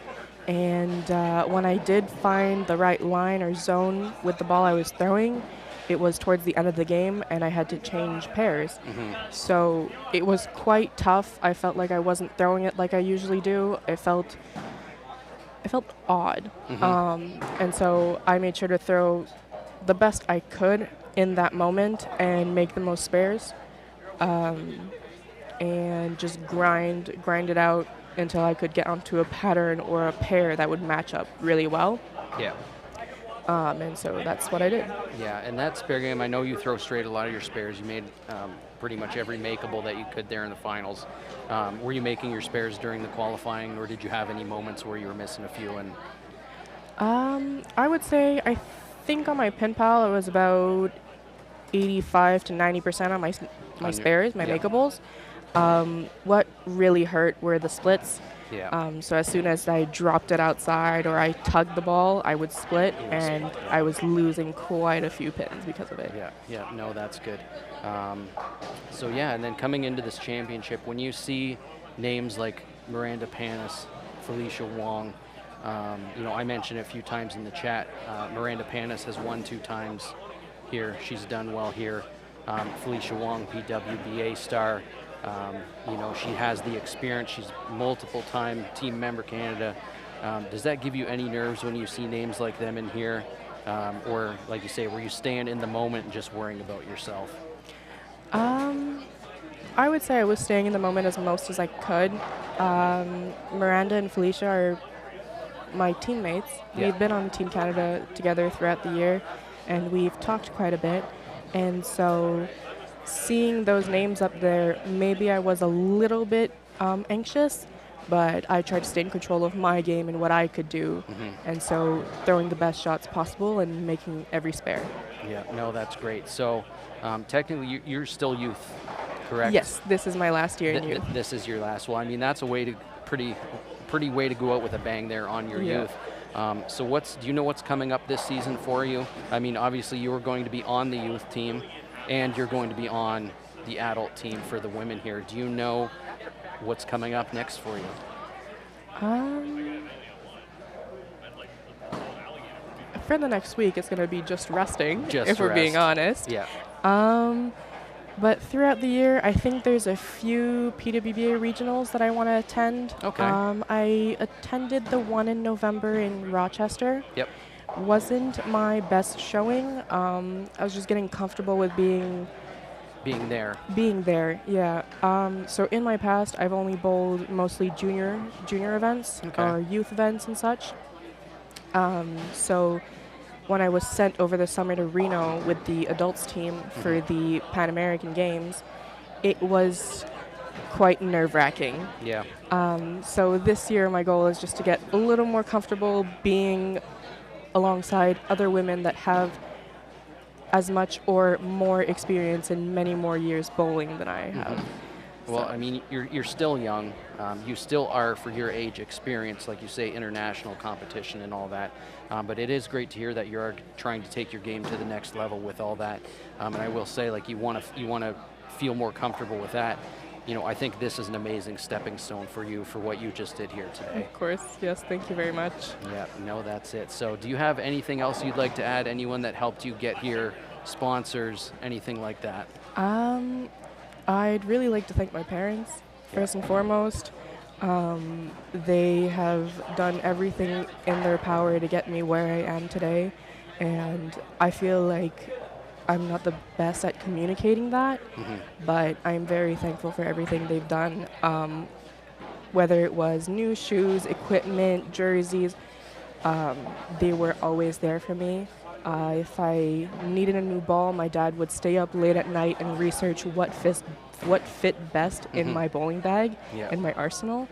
Speaker 11: And when I did find the right line or zone with the ball I was throwing, it was towards the end of the game, and I had to change pairs.
Speaker 3: Mm-hmm.
Speaker 11: So it was quite tough. I felt like I wasn't throwing it like I usually do. I felt odd.
Speaker 3: Mm-hmm.
Speaker 11: And so I made sure to throw the best I could in that moment and make the most spares. And just grind it out until I could get onto a pattern or a pair that would match up really well.
Speaker 3: Yeah.
Speaker 11: And so that's what I did.
Speaker 3: Yeah, and that spare game, I know you throw straight a lot of your spares. You made pretty much every makeable that you could there in the finals. Were you making your spares during the qualifying, or did you have any moments where you were missing a few? And
Speaker 11: I would say I think on my pin pal it was about 85 to 90% on my
Speaker 3: On your-
Speaker 11: spares, my
Speaker 3: yeah.
Speaker 11: makeables. What really hurt were the splits.
Speaker 3: Yeah.
Speaker 11: So as soon as I dropped it outside or I tugged the ball, I would split, and I was losing quite a few pins because of it.
Speaker 3: Yeah, no, that's good. So yeah, and then coming into this championship, when you see names like Miranda Panis, Felicia Wong, I mentioned it a few times in the chat. Miranda Panis has won 2 times here. She's done well here. Felicia Wong, PWBA star. She has the experience. She's multiple-time team member Canada. Does that give you any nerves when you see names like them in here? Or, like you say, were you staying in the moment and just worrying about yourself?
Speaker 11: I would say I was staying in the moment as most as I could. Miranda and Felicia are my teammates.
Speaker 3: Yeah.
Speaker 11: We've been on Team Canada together throughout the year, and we've talked quite a bit. And so seeing those names up there, maybe I was a little bit anxious, but I tried to stay in control of my game and what I could do. And so throwing the best shots possible and making every spare.
Speaker 3: Yeah, no, that's great. So technically you're still youth, correct?
Speaker 11: Yes, this is my last year in youth.
Speaker 3: This is your last. Well, I mean, that's a way to pretty way to go out with a bang there on your youth. So do you know what's coming up this season for you? I mean, obviously you are going to be on the youth team, and you're going to be on the adult team for the women here. Do you know what's coming up next for you?
Speaker 11: For the next week, it's going to be just resting, if we're
Speaker 3: rest.
Speaker 11: being honest.
Speaker 3: Yeah.
Speaker 11: But throughout the year, I think there's a few PWBA regionals that I want to attend.
Speaker 3: Okay.
Speaker 11: I attended the one in November in Rochester.
Speaker 3: Yep.
Speaker 11: Wasn't my best showing. I was just getting comfortable with being
Speaker 3: there.
Speaker 11: Being there, yeah. So in my past, I've only bowled mostly junior events or youth events and such. So when I was sent over the summer to Reno with the adults team for the Pan American Games, it was quite nerve-wracking.
Speaker 3: Yeah.
Speaker 11: So this year, my goal is just to get a little more comfortable being alongside other women that have as much or more experience and many more years bowling than I have.
Speaker 3: Well, I mean, you're still young. You still are, for your age, experience, like you say, international competition and all that. But it is great to hear that you're trying to take your game to the next level with all that. And I will say, like, you want to feel more comfortable with that. I think this is an amazing stepping stone for you for what you just did here today.
Speaker 11: Of course, yes, thank you very much.
Speaker 3: Yeah, no, that's it. So do you have anything else you'd like to add? Anyone that helped you get here, sponsors, anything like that?
Speaker 11: I'd really like to thank my parents, first and foremost. They have done everything in their power to get me where I am today, and I feel like I'm not the best at communicating that, but I'm very thankful for everything they've done. Whether it was new shoes, equipment, jerseys, they were always there for me. If I needed a new ball, my dad would stay up late at night and research what fit best in my bowling bag and my arsenal.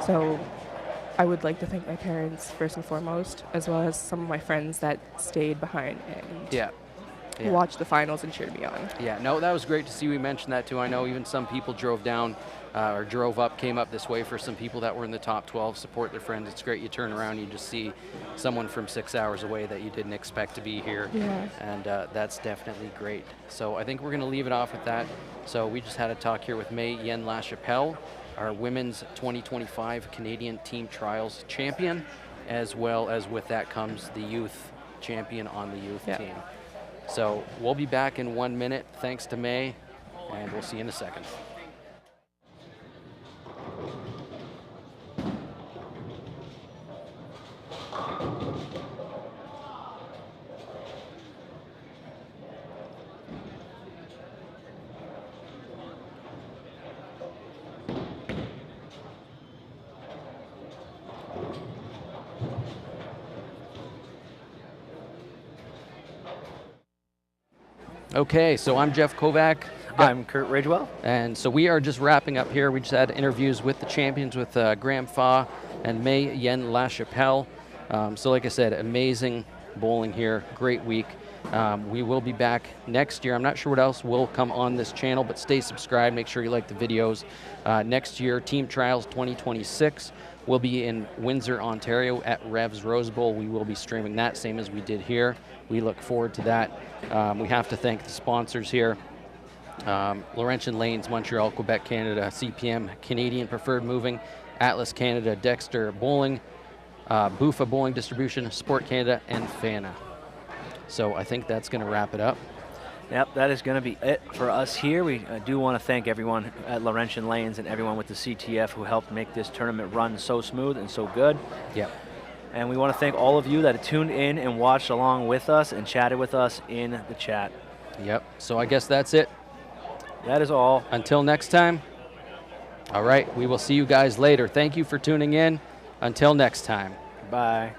Speaker 11: So I would like to thank my parents first and foremost, as well as some of my friends that stayed behind and watched the finals and cheered me on.
Speaker 3: Yeah, no, that was great to see. We mentioned that too. I know even some people drove down or drove up, came up this way for some people that were in the top 12, support their friends. It's great. You turn around, you just see someone from 6 hours away that you didn't expect to be here.
Speaker 11: Yeah.
Speaker 3: And that's definitely great. So I think we're going to leave it off with that. So we just had a talk here with May Yen LaChapelle, our women's 2025 Canadian Team Trials champion, as well as with that comes the youth champion on the youth team. So we'll be back in 1 minute. Thanks to May, and we'll see you in a second. Okay, so I'm Jeff Kovac.
Speaker 5: I'm Kurt Ridgewell.
Speaker 3: And so we are just wrapping up here. We just had interviews with the champions, with Graham Fa and May Yen LaChapelle. So like I said, amazing bowling here, great week. We will be back next year. I'm not sure what else will come on this channel, but stay subscribed. Make sure you like the videos. Next year, Team Trials 2026 will be in Windsor, Ontario at Revs Rose Bowl. We will be streaming that, same as we did here. We look forward to that. We have to thank the sponsors here. Laurentian Lanes, Montreal, Quebec, Canada, CPM, Canadian Preferred Moving, Atlas Canada, Dexter Bowling, Buffa Bowling Distribution, Sport Canada, and Fana. So I think that's going to wrap it up.
Speaker 5: Yep, that is going to be it for us here. We do want to thank everyone at Laurentian Lanes and everyone with the CTF who helped make this tournament run so smooth and so good.
Speaker 3: Yep.
Speaker 5: And we want to thank all of you that tuned in and watched along with us and chatted with us in the chat.
Speaker 3: Yep. So I guess that's it.
Speaker 5: That is all.
Speaker 3: Until next time. All right. We will see you guys later. Thank you for tuning in. Until next time.
Speaker 5: Bye.